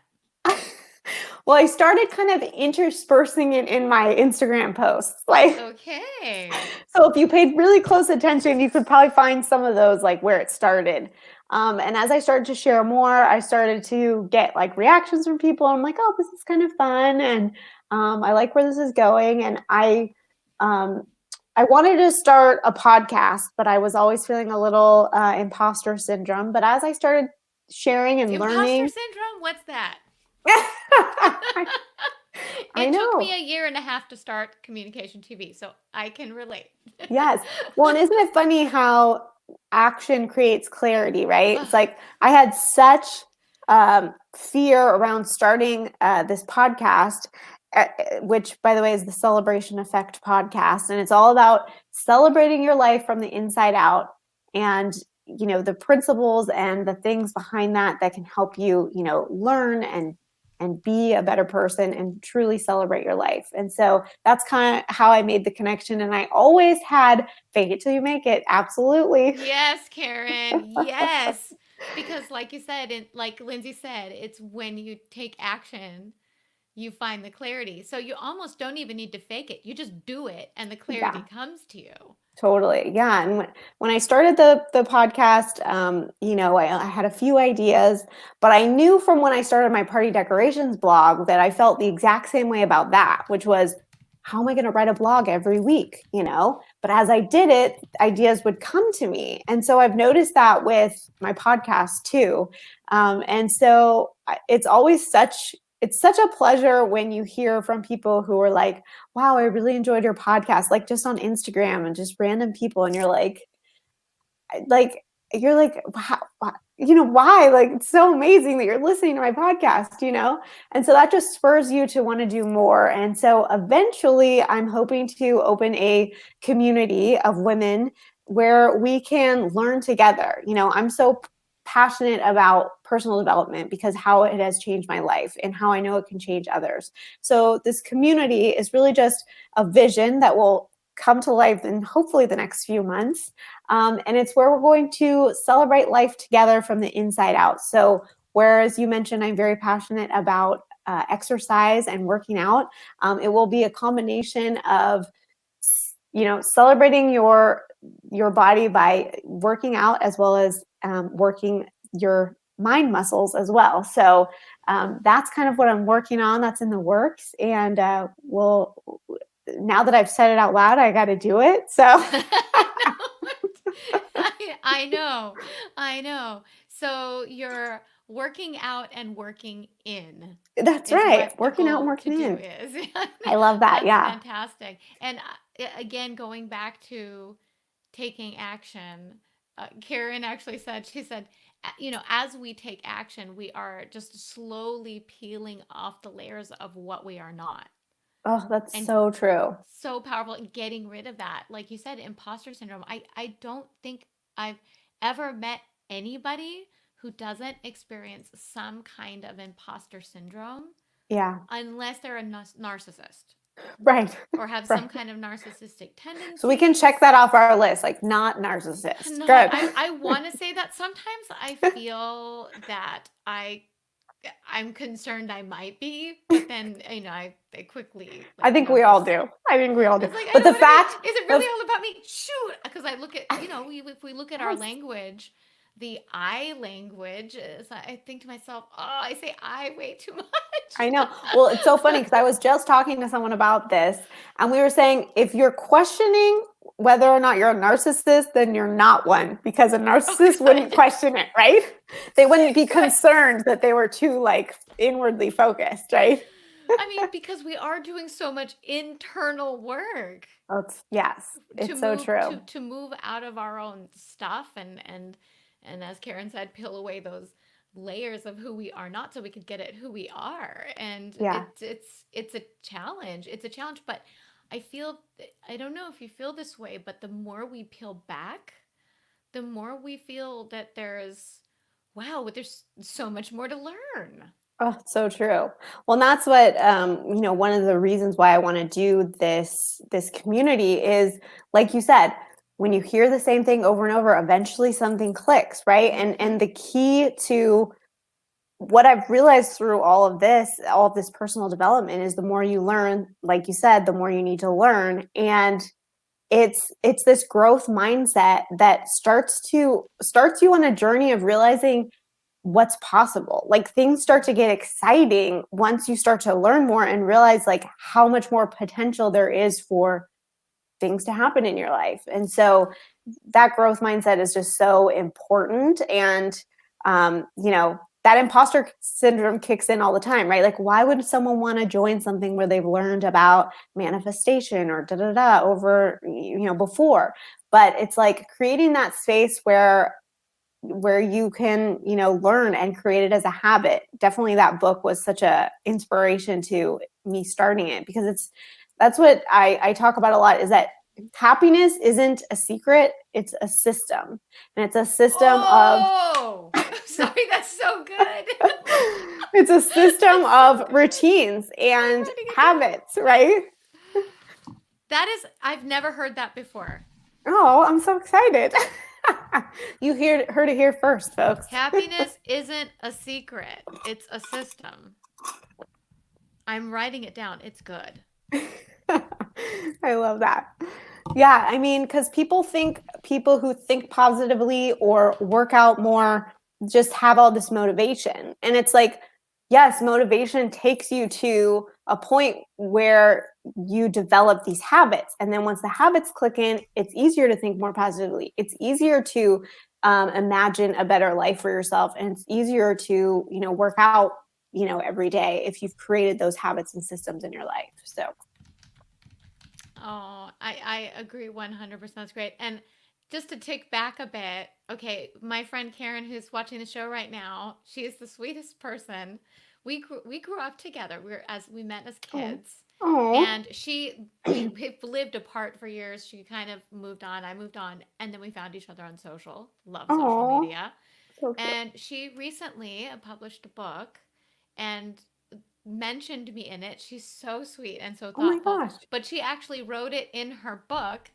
Speaker 2: Well, I started kind of interspersing it in my Instagram posts. Like,
Speaker 1: Okay.
Speaker 2: so if you paid really close attention, you could probably find some of those like where it started. And as I started to share more, I started to get like reactions from people. I'm like, oh, this is kind of fun, and I like where this is going. And um, I wanted to start a podcast, but I was always feeling a little imposter syndrome. But as I started sharing and
Speaker 1: Imposter
Speaker 2: learning,
Speaker 1: syndrome? What's that?
Speaker 2: I, I
Speaker 1: It took me
Speaker 2: know.
Speaker 1: a year and a half to start communication TV, so I can relate.
Speaker 2: Yes. Well, and isn't it funny how action creates clarity, right?
Speaker 1: Ugh,
Speaker 2: It's like I had such fear around starting this podcast, which, by the way, is the Celebration Effect podcast. And it's all about celebrating your life from the inside out and, the principles and the things behind that that can help you, learn and and be a better person and truly celebrate your life. And so that's kind of how I made the connection. And I always had fake it till you make it. Absolutely.
Speaker 1: Yes, Karen. Yes. Because like you said, and like Lindsay said, it's when you take action, you find the clarity. So you almost don't even need to fake it. You just do it and the clarity
Speaker 2: Yeah.
Speaker 1: comes to you.
Speaker 2: Totally. Yeah. And when I started the podcast, I had a few ideas, but I knew from when I started my party decorations blog that I felt the exact same way about that, which was, how am I going to write a blog every week? But as I did it, ideas would come to me. And so I've noticed that with my podcast too. And so it's such a pleasure when you hear from people who are like, wow, I really enjoyed your podcast, like just on Instagram and just random people. And like, you're like, wow, why? Like, it's so amazing that you're listening to my podcast. And so that just spurs you to want to do more. And so eventually I'm hoping to open a community of women where we can learn together. I'm so passionate about personal development because how it has changed my life and how I know it can change others. So this community is really just a vision that will come to life in hopefully the next few months. And it's where we're going to celebrate life together from the inside out. So whereas you mentioned I'm very passionate about exercise and working out, it will be a combination of celebrating your body by working out as well as working your mind muscles as well. So that's kind of what I'm working on. That's in the works, and now that I've said it out loud, I got to do it. So
Speaker 1: I know. I know. So you're working out and working in
Speaker 2: that's
Speaker 1: is
Speaker 2: right.
Speaker 1: what the
Speaker 2: Working out and
Speaker 1: goal to
Speaker 2: working
Speaker 1: do
Speaker 2: in.
Speaker 1: is.
Speaker 2: I love that.
Speaker 1: That's
Speaker 2: Yeah.
Speaker 1: fantastic. And again, going back to taking action, Karen actually said, she said, as we take action, we are just slowly peeling off the layers of what we are not.
Speaker 2: Oh, that's
Speaker 1: And
Speaker 2: so true.
Speaker 1: so powerful in getting rid of that. Like you said, imposter syndrome. I don't think I've ever met anybody who doesn't experience some kind of imposter syndrome
Speaker 2: Yeah.
Speaker 1: unless they're a narcissist
Speaker 2: Right.
Speaker 1: or have some
Speaker 2: Right.
Speaker 1: kind of narcissistic
Speaker 2: So we can check
Speaker 1: tendencies.
Speaker 2: that off our list, like not narcissist.
Speaker 1: Not,
Speaker 2: Good.
Speaker 1: I want to say that sometimes I feel that I'm concerned I might be, but then I quickly
Speaker 2: I think we all do. I think we all do.
Speaker 1: it's like I
Speaker 2: But
Speaker 1: don't
Speaker 2: the
Speaker 1: want to
Speaker 2: fact,
Speaker 1: be. Is it really
Speaker 2: the
Speaker 1: all about me? Shoot, because I look at if we look at our
Speaker 2: yes,
Speaker 1: language, the I language is. I think to myself, oh, I say I way too much.
Speaker 2: I know. Well, it's so funny because I was just talking to someone about this, and we were saying if you're questioning whether or not you're a narcissist, then you're not one because a
Speaker 1: Oh,
Speaker 2: narcissist wouldn't
Speaker 1: good,
Speaker 2: question it, right? They wouldn't be
Speaker 1: good.
Speaker 2: concerned that they were too like inwardly focused, right?
Speaker 1: I mean, because we are doing so much internal work
Speaker 2: Yes,
Speaker 1: to
Speaker 2: it's so true.
Speaker 1: move out of our own stuff and as Karen said, peel away those layers of who we are not so we could get at who we are. And
Speaker 2: Yeah.
Speaker 1: it's a challenge. It's a challenge, but I feel I don't know if you feel this way, but the more we peel back, the more we feel that there's so much more to learn.
Speaker 2: Oh, so true. Well, and that's what one of the reasons why I want to do this community is, like you said, when you hear the same thing over and over, eventually something clicks, right? And
Speaker 1: Mhm.
Speaker 2: the key to what I've realized through all of this personal development is the more you learn, like you said, the more you need to learn. And it's this growth mindset that starts you on a journey of realizing what's possible. Like things start to get exciting once you start to learn more and realize like how much more potential there is for things to happen in your life. And so that growth mindset is just so important. And that imposter syndrome kicks in all the time, right? Like, why would someone want to join something where they've learned about manifestation or da da da over before? But it's like creating that space where you can learn and create it as a habit. Definitely that book was such a inspiration to me starting it because that's what I talk about a lot is that happiness isn't a secret, it's a system, and it's a system of
Speaker 1: Oh, sorry, that's so good.
Speaker 2: It's a system
Speaker 1: That's so
Speaker 2: of
Speaker 1: good.
Speaker 2: routines
Speaker 1: I'm
Speaker 2: and
Speaker 1: writing it down.
Speaker 2: habits, right?
Speaker 1: That is, I've never heard that before.
Speaker 2: Oh, I'm so excited. Heard it here first, folks.
Speaker 1: Happiness isn't a secret, it's a system. I'm writing it down. It's good.
Speaker 2: I love that. Yeah, I mean, because people who think positively or work out more just have all this motivation. And it's like, yes, motivation takes you to a point where you develop these habits. And then once the habits click in, it's easier to think more positively. It's easier to imagine a better life for yourself. And it's easier to, work out, every day if you've created those habits and systems in your life. So,
Speaker 1: Oh, I agree 100%. That's great. And just to tick back a bit, okay, my friend Karen, who's watching the show right now, she is the sweetest person. We grew up together. We met as
Speaker 2: oh,
Speaker 1: kids,
Speaker 2: oh,
Speaker 1: and we've lived apart for years. She kind of moved on. I moved on, and then we found each other on social. Love social
Speaker 2: oh,
Speaker 1: media.
Speaker 2: so cute.
Speaker 1: And she recently published a book, and mentioned me in it. She's so sweet and so
Speaker 2: Oh my
Speaker 1: thoughtful,
Speaker 2: gosh.
Speaker 1: but she actually wrote it in her book.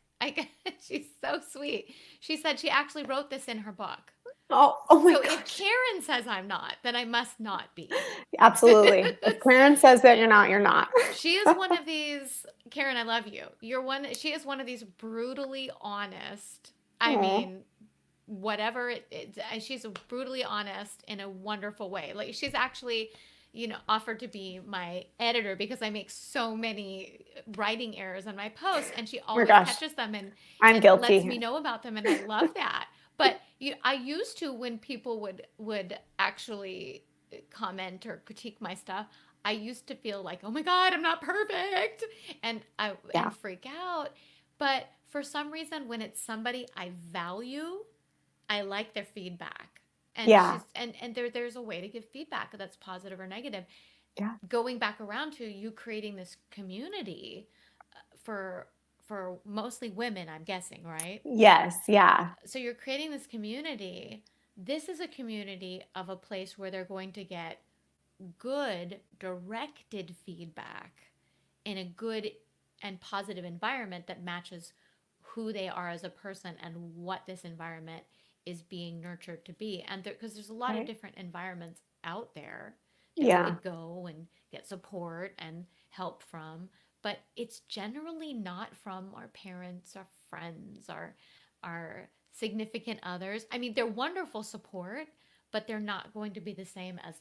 Speaker 1: She's so sweet. She said she actually wrote this in her book.
Speaker 2: Oh my
Speaker 1: So if
Speaker 2: gosh.
Speaker 1: Karen says I'm not, then I must not be.
Speaker 2: Absolutely. If Karen says that you're not, you're not.
Speaker 1: She is one of these, Karen, I love you. She is one of these brutally honest. I
Speaker 2: Oh,
Speaker 1: mean, whatever she's brutally honest in a wonderful way. Like she's actually, offered to be my editor because I make so many writing errors on my posts, and she
Speaker 2: oh my
Speaker 1: always
Speaker 2: gosh.
Speaker 1: catches them and
Speaker 2: I'm
Speaker 1: lets
Speaker 2: guilty.
Speaker 1: me know about them, and I love that. But I used to, when people would actually comment or critique my stuff, I used to feel like, oh my god, I'm not perfect,
Speaker 2: Yeah.
Speaker 1: and freak out. But for some reason, when it's somebody I value, I like their feedback. And
Speaker 2: Yeah.
Speaker 1: there's a way to give feedback that's positive or negative.
Speaker 2: Yeah.
Speaker 1: Going back around to you creating this community for mostly women, I'm guessing, right?
Speaker 2: Yes. Yeah.
Speaker 1: So you're creating this community. This is a community of a place where they're going to get good directed feedback in a good and positive environment that matches who they are as a person and what this environment is being nurtured to be. And because there's a lot of
Speaker 2: Right.
Speaker 1: different environments out there that we
Speaker 2: Yeah.
Speaker 1: could go and get support and help from, but it's generally not from our parents, our friends, our significant others. I mean, they're wonderful support, but they're not going to be the same as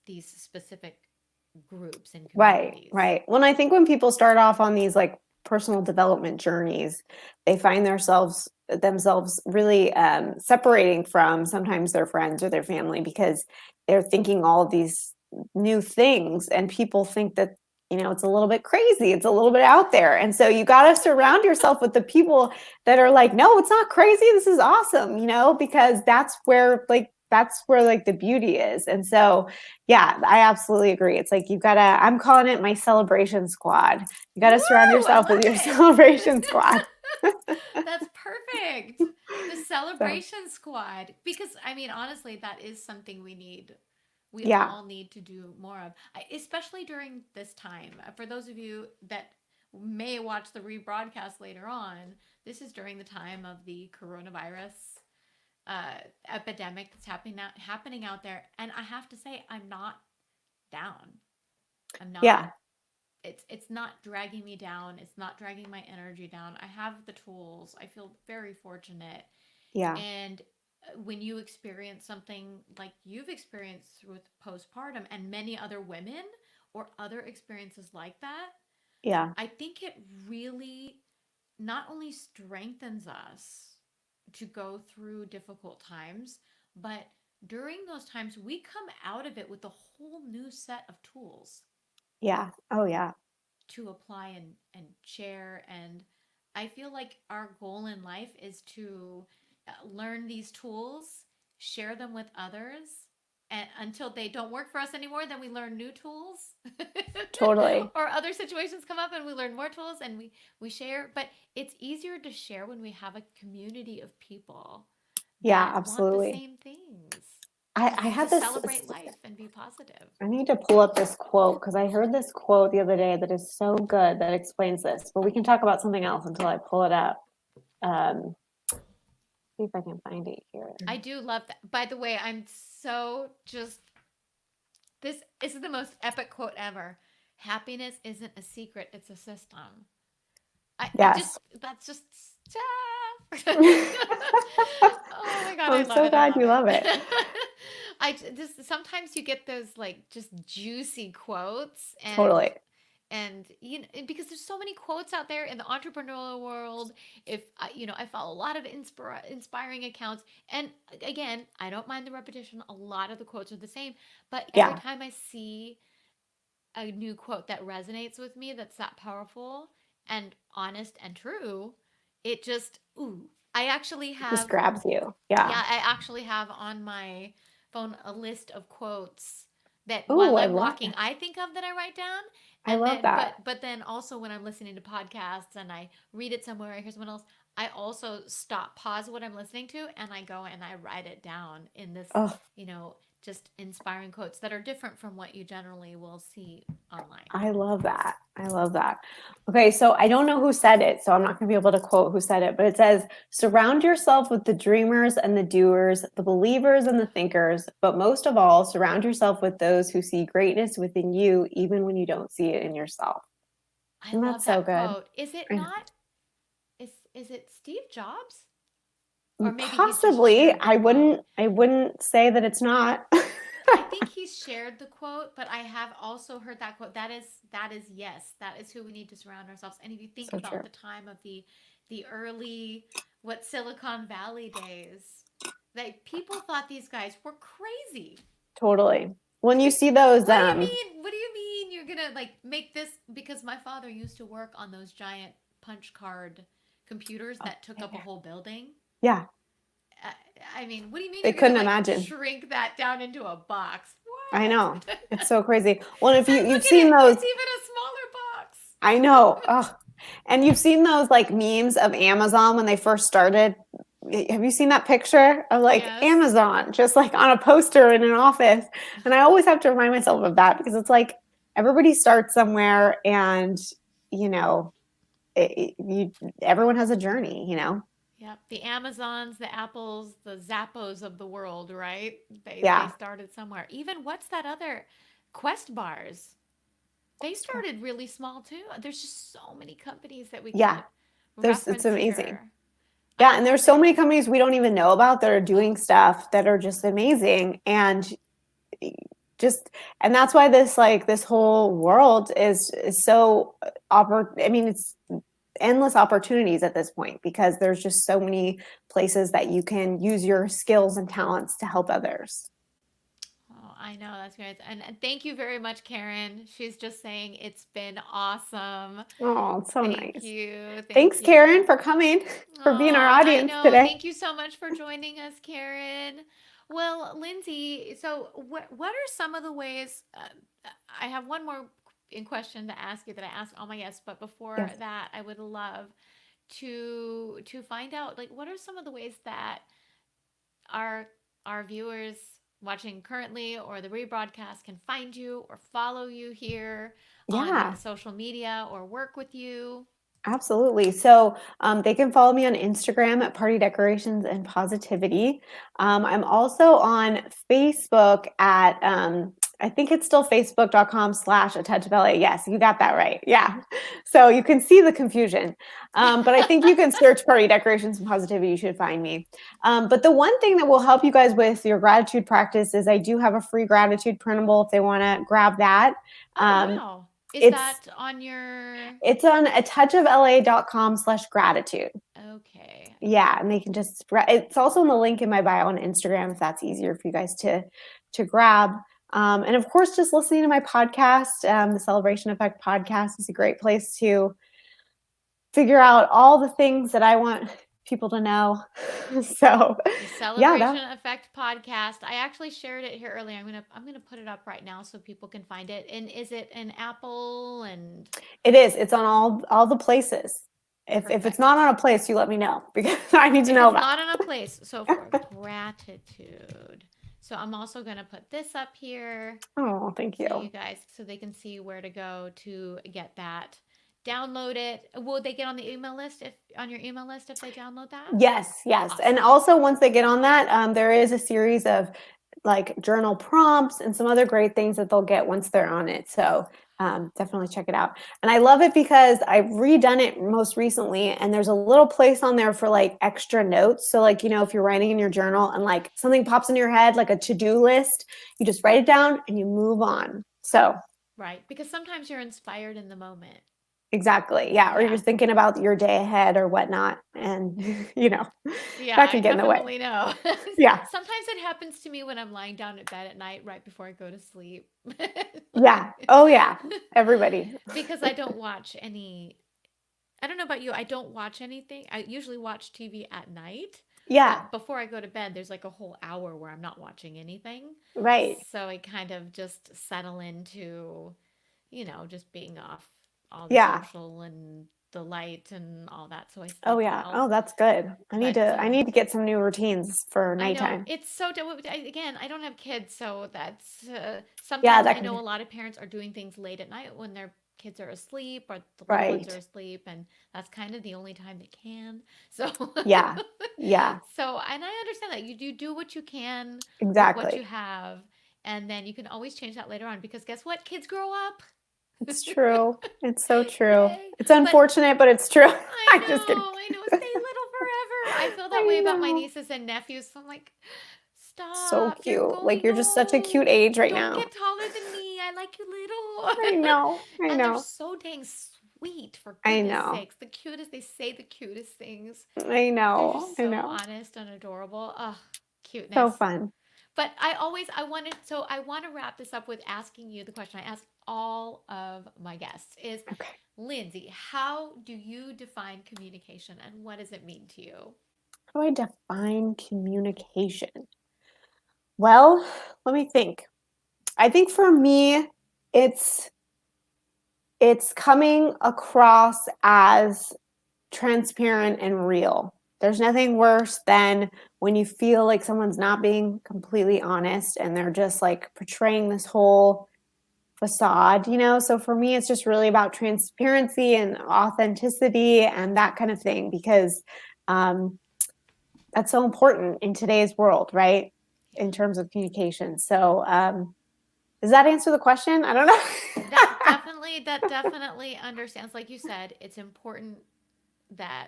Speaker 1: these specific groups and
Speaker 2: Right,
Speaker 1: communities.
Speaker 2: right. When I think when people start off on these like personal development journeys, they find themselves really separating from sometimes their friends or their family because they're thinking all of these new things, and people think that it's a little bit crazy, it's a little bit out there, and so you got to surround yourself with the people that are like, no, it's not crazy. This is awesome, because that's where like the beauty is, and so yeah, I absolutely agree. It's like I'm calling it my celebration squad. You got
Speaker 1: Woo!
Speaker 2: to surround
Speaker 1: I
Speaker 2: yourself with your
Speaker 1: love
Speaker 2: celebration squad.
Speaker 1: it. That's perfect. The
Speaker 2: So,
Speaker 1: celebration squad. Because, I mean, honestly, that is something we need. We
Speaker 2: yeah,
Speaker 1: all need to do more of, especially during this time. For those of you that may watch the rebroadcast later on, this is during the time of the coronavirus epidemic that's happening out there. And I have to say, I'm not down. I'm not.
Speaker 2: yeah,
Speaker 1: It's not dragging me down. It's not dragging my energy down. I have the tools. I feel very fortunate.
Speaker 2: yeah,
Speaker 1: And when you experience something like you've experienced with postpartum and many other women or other experiences like that,
Speaker 2: yeah,
Speaker 1: I think it really not only strengthens us to go through difficult times, but during those times, we come out of it with a whole new set of tools
Speaker 2: yeah. Oh, yeah,
Speaker 1: to apply and share. And I feel like our goal in life is to learn these tools, share them with others, and until they don't work for us anymore, then we learn new tools.
Speaker 2: totally.
Speaker 1: Or other situations come up and we learn more tools and we share. But it's easier to share when we have a community of people
Speaker 2: Yeah,
Speaker 1: that want the
Speaker 2: absolutely.
Speaker 1: same things.
Speaker 2: I
Speaker 1: to
Speaker 2: had this.
Speaker 1: celebrate life and be positive.
Speaker 2: I need to pull up this quote because I heard this quote the other day that is so good that explains this. But we can talk about something else until I pull it up. Um, see if I can find it here.
Speaker 1: I do love that. By the way, I'm so just this is the most epic quote ever. Happiness isn't a secret, it's a system. I just
Speaker 2: Yes.
Speaker 1: that's just oh my god, I
Speaker 2: I'm
Speaker 1: love
Speaker 2: so
Speaker 1: it. I
Speaker 2: glad
Speaker 1: love
Speaker 2: you love
Speaker 1: it.
Speaker 2: it.
Speaker 1: Just sometimes you get those like just juicy quotes
Speaker 2: Totally.
Speaker 1: and you know because there's so many quotes out there in the entrepreneurial world. If you know, I follow a lot of inspiring accounts, and again, I don't mind the repetition. A lot of the quotes are the same, but every
Speaker 2: Yeah.
Speaker 1: time I see a new quote that resonates with me, that's that powerful and honest and true, it just ooh. I actually
Speaker 2: It just
Speaker 1: have
Speaker 2: grabs you. Yeah.
Speaker 1: yeah, I actually have on my phone a list of quotes that
Speaker 2: Oh,
Speaker 1: while
Speaker 2: I
Speaker 1: I'm
Speaker 2: love
Speaker 1: walking I think of that I write down,
Speaker 2: I
Speaker 1: and
Speaker 2: love
Speaker 1: then
Speaker 2: that.
Speaker 1: but then also when I'm listening to podcasts and I read it somewhere, I hear someone else, I also stop, pause what I'm listening to, and I go and I write it down in this,
Speaker 2: Oh,
Speaker 1: you know, just inspiring quotes that are different from what you generally will see online.
Speaker 2: I love that. I love that. Okay, so I don't know who said it, so I'm not going to be able to quote who said it, but it says, surround yourself with the dreamers and the doers, the believers and the thinkers, but most of all, surround yourself with those who see greatness within you, even when you don't see it in yourself.
Speaker 1: I
Speaker 2: And
Speaker 1: love
Speaker 2: that's so
Speaker 1: that
Speaker 2: good.
Speaker 1: quote. Is it
Speaker 2: I know.
Speaker 1: not is it Steve Jobs? Or maybe he's just
Speaker 2: Possibly,
Speaker 1: shared the quote.
Speaker 2: I wouldn't say that it's not.
Speaker 1: I think he's shared the quote, but I have also heard that quote. That is yes, that is who we need to surround ourselves. And if you think
Speaker 2: So true.
Speaker 1: about the time of the early what Silicon Valley days, like people thought these guys were crazy.
Speaker 2: Totally. When you see those,
Speaker 1: What do you mean? What do you mean you're gonna like make this? Because my father used to work on those giant punch card computers that took up a whole building.
Speaker 2: yeah,
Speaker 1: I mean, what do you mean
Speaker 2: they
Speaker 1: you're gonna
Speaker 2: couldn't
Speaker 1: like
Speaker 2: imagine.
Speaker 1: shrink that down into a box?
Speaker 2: I
Speaker 1: What?
Speaker 2: know. It's so crazy. Well, if
Speaker 1: And
Speaker 2: you've
Speaker 1: look at
Speaker 2: seen
Speaker 1: it,
Speaker 2: those,
Speaker 1: it's even a smaller box.
Speaker 2: I know. Ugh. And you've seen those like memes of Amazon when they first started. Have you seen that picture of like
Speaker 1: Yes.
Speaker 2: Amazon just like on a poster in an office? And I always have to remind myself of that because it's like everybody starts somewhere and you know, everyone has a journey, you know?
Speaker 1: Yep. The Amazons, the Apples, the Zappos of the world, right? They
Speaker 2: Yeah.
Speaker 1: started somewhere. Even what's that other Quest bars? They started really small too. There's just so many companies that we
Speaker 2: Yeah.
Speaker 1: can
Speaker 2: It's
Speaker 1: reference
Speaker 2: amazing.
Speaker 1: here. I
Speaker 2: Yeah, and there's
Speaker 1: love
Speaker 2: so
Speaker 1: it.
Speaker 2: many companies we don't even know about that are doing stuff that are just amazing. And just and that's why this whole world is so I mean it's endless opportunities at this point because there's just so many places that you can use your skills and talents to help others.
Speaker 1: Oh, I know. That's great. And thank you very much, Karen. She's just saying it's been awesome.
Speaker 2: Oh, it's so
Speaker 1: Thank
Speaker 2: nice.
Speaker 1: you. Thank
Speaker 2: Thanks,
Speaker 1: you.
Speaker 2: Karen, for coming, for being our
Speaker 1: Oh, I
Speaker 2: audience
Speaker 1: know.
Speaker 2: today.
Speaker 1: Thank you so much for joining us, Karen. Well, Lindsay, so what are some of the ways? I have one more in question to ask you that I ask all my guests, but before
Speaker 2: Yes.
Speaker 1: that, I would love to find out like what are some of the ways that our our viewers watching currently or the rebroadcast can find you or follow you here on
Speaker 2: Yeah.
Speaker 1: social media or work with you.
Speaker 2: Absolutely. So they can follow me on Instagram at Party Decorations and Positivity. I'm also on Facebook at, I think it's still facebook.com/a touch of LA. Yes, you got that right. Yeah. So you can see the confusion. But I think you can search Party Decorations and Positivity. You should find me. But the one thing that will help you guys with your gratitude practice is I do have a free gratitude printable if they want to grab that.
Speaker 1: Oh,
Speaker 2: Um,
Speaker 1: wow. Is
Speaker 2: it's
Speaker 1: that on your
Speaker 2: it's on a touchofla.com/gratitude.
Speaker 1: okay.
Speaker 2: Yeah, and they can just it's also in the link in my bio on Instagram if that's easier for you guys to grab. And of course, just listening to my podcast, the Celebration Effect podcast is a great place to figure out all the things that I want people to know. So,
Speaker 1: The
Speaker 2: yeah,
Speaker 1: Celebration Effect podcast. I actually shared it here earlier. I'm gonna put it up right now so people can find it. And is it an Apple and
Speaker 2: it is. It's on all the places. If it's
Speaker 1: perfect.
Speaker 2: not on a place, you let me know because I need to
Speaker 1: If
Speaker 2: know
Speaker 1: it's
Speaker 2: about
Speaker 1: not
Speaker 2: it.
Speaker 1: in a place, so for gratitude. So I'm also going to put this up here
Speaker 2: Oh, thank
Speaker 1: so you
Speaker 2: you.
Speaker 1: guys, so they can see where to go to get that. Download it. Will they get on the email list if on your email list if they download that?
Speaker 2: Yes, yes. And
Speaker 1: Awesome.
Speaker 2: also, once they get on that, there is a series of like journal prompts and some other great things that they'll get once they're on it. So definitely check it out. And I love it because I've redone it most recently, and there's a little place on there for like extra notes. So, like, if you're writing in your journal and like something pops in your head, like a to do list, you just write it down and you move on. So,
Speaker 1: Right. Because sometimes you're inspired in the moment.
Speaker 2: exactly. Yeah. Or you're
Speaker 1: Yeah.
Speaker 2: thinking about your day ahead or whatnot. And,
Speaker 1: Yeah,
Speaker 2: that
Speaker 1: I
Speaker 2: can get in the way.
Speaker 1: definitely know.
Speaker 2: Yeah.
Speaker 1: Sometimes it happens to me when I'm lying down at bed at night right before I go to sleep.
Speaker 2: Yeah. Oh, yeah. Everybody.
Speaker 1: Because I don't watch any, I don't know about you, I don't watch anything. I usually watch TV at night,
Speaker 2: Yeah.
Speaker 1: but before I go to bed, there's like a whole hour where I'm not watching anything.
Speaker 2: Right.
Speaker 1: So I kind of just settle into, just being off all the
Speaker 2: Yeah.
Speaker 1: social and the light and all that. So I
Speaker 2: Oh,
Speaker 1: sleep
Speaker 2: yeah.
Speaker 1: well.
Speaker 2: Oh, that's good. I need
Speaker 1: But
Speaker 2: to I need to get some new routines for
Speaker 1: I know
Speaker 2: nighttime.
Speaker 1: it's so again, I don't have kids, so that's
Speaker 2: Yeah,
Speaker 1: sometimes
Speaker 2: that
Speaker 1: I
Speaker 2: can
Speaker 1: know
Speaker 2: be
Speaker 1: a lot of parents are doing things late at night when their kids are asleep or the little ones are
Speaker 2: right.
Speaker 1: asleep, and that's kind of the only time they can. So,
Speaker 2: Yeah. Yeah.
Speaker 1: and I understand that you do what you can with what you
Speaker 2: Exactly.
Speaker 1: have, and then you can always change that later on because guess what? Kids grow up.
Speaker 2: It's true. It's so true.
Speaker 1: Yay!
Speaker 2: It's
Speaker 1: But
Speaker 2: unfortunate, but it's true. I'm just kidding.
Speaker 1: I know, stay little forever. I feel that way
Speaker 2: I
Speaker 1: about my
Speaker 2: know.
Speaker 1: nieces and nephews. So I'm like,
Speaker 2: So
Speaker 1: stop, you're
Speaker 2: cute. Like,
Speaker 1: going
Speaker 2: you're just such a cute
Speaker 1: old.
Speaker 2: age right
Speaker 1: Don't
Speaker 2: now.
Speaker 1: get taller than me. I like you little.
Speaker 2: I know. I
Speaker 1: And they're
Speaker 2: know.
Speaker 1: so dang sweet, for
Speaker 2: I
Speaker 1: goodness
Speaker 2: know.
Speaker 1: sakes. The cutest, they say the cutest things.
Speaker 2: I
Speaker 1: They're
Speaker 2: know.
Speaker 1: just
Speaker 2: I
Speaker 1: so
Speaker 2: know.
Speaker 1: honest and adorable. Oh,
Speaker 2: So
Speaker 1: cuteness.
Speaker 2: fun.
Speaker 1: But I want to wrap this up with asking you the question I ask all of my guests is,
Speaker 2: Okay.
Speaker 1: Lindsay, how do you define communication and what does it mean to you?
Speaker 2: How do I define communication? Well, let me think. I think for me, it's it's coming across as transparent and real. There's nothing worse than when you feel like someone's not being completely honest and they're just like portraying this whole facade. So for me, it's just really about transparency and authenticity and that kind of thing because um, that's so important in today's world, right? In terms of communication. So does that answer the question? I don't know.
Speaker 1: That definitely understands, like you said, it's important that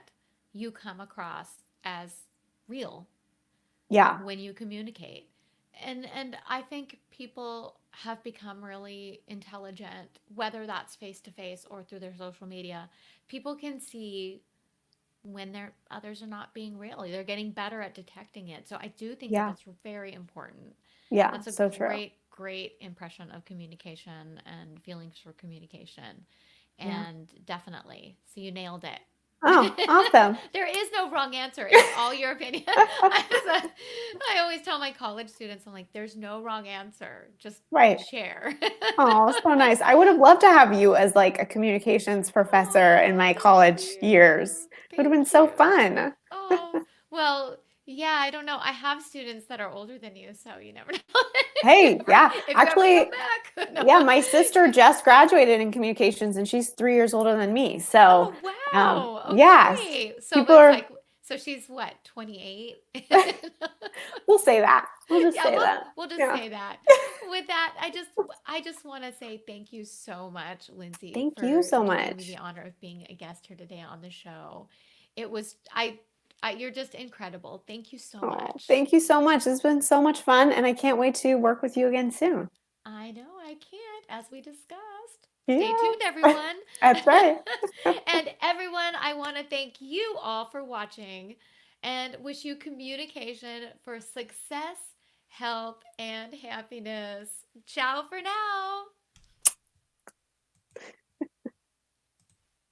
Speaker 1: you come across as real
Speaker 2: Yeah.
Speaker 1: when you communicate. And I think people have become really intelligent, whether that's face to face or through their social media. People can see when their others are not being real. They're getting better at detecting it. So I do think that
Speaker 2: Yeah.
Speaker 1: that's very important.
Speaker 2: Yeah.
Speaker 1: That's a
Speaker 2: So true.
Speaker 1: great impression of communication and feelings for communication.
Speaker 2: Yeah.
Speaker 1: And definitely, so you nailed it.
Speaker 2: Oh, awesome.
Speaker 1: There is no wrong answer. It's all your opinion. I always tell my college students, I'm like, there's no wrong answer. Just
Speaker 2: Right.
Speaker 1: share.
Speaker 2: Oh, so nice. I would have loved to have you as like a communications professor in
Speaker 1: Oh,
Speaker 2: my
Speaker 1: thank
Speaker 2: college years.
Speaker 1: you.
Speaker 2: It would have been
Speaker 1: Thank
Speaker 2: so
Speaker 1: you.
Speaker 2: fun.
Speaker 1: Oh, well, yeah, I don't know. I have students that are older than you, so you never know.
Speaker 2: Hey, yeah.
Speaker 1: If you ever come
Speaker 2: Actually,
Speaker 1: back. No.
Speaker 2: yeah, my sister just graduated in communications and she's 3 years older than me. So,
Speaker 1: Oh, wow.
Speaker 2: yes,
Speaker 1: Okay. So
Speaker 2: people
Speaker 1: it's
Speaker 2: are,
Speaker 1: like, so she's what, 28?
Speaker 2: we'll say that. We'll just
Speaker 1: Yeah,
Speaker 2: say that.
Speaker 1: we'll just
Speaker 2: Yeah.
Speaker 1: say that. With that, I just want to say thank you so much, Lindsay,
Speaker 2: Thank you
Speaker 1: for
Speaker 2: so
Speaker 1: doing me the
Speaker 2: much.
Speaker 1: honor of being a guest here today on the show. It was you're just incredible. Thank you so
Speaker 2: Oh,
Speaker 1: much.
Speaker 2: thank you so much. It's been so much fun and I can't wait to work with you again soon.
Speaker 1: I know I can't, as we discussed. Stay
Speaker 2: Yeah.
Speaker 1: tuned, everyone.
Speaker 2: That's right.
Speaker 1: And everyone, I want to thank you all for watching and wish you communication for success, health, and happiness. Ciao for now.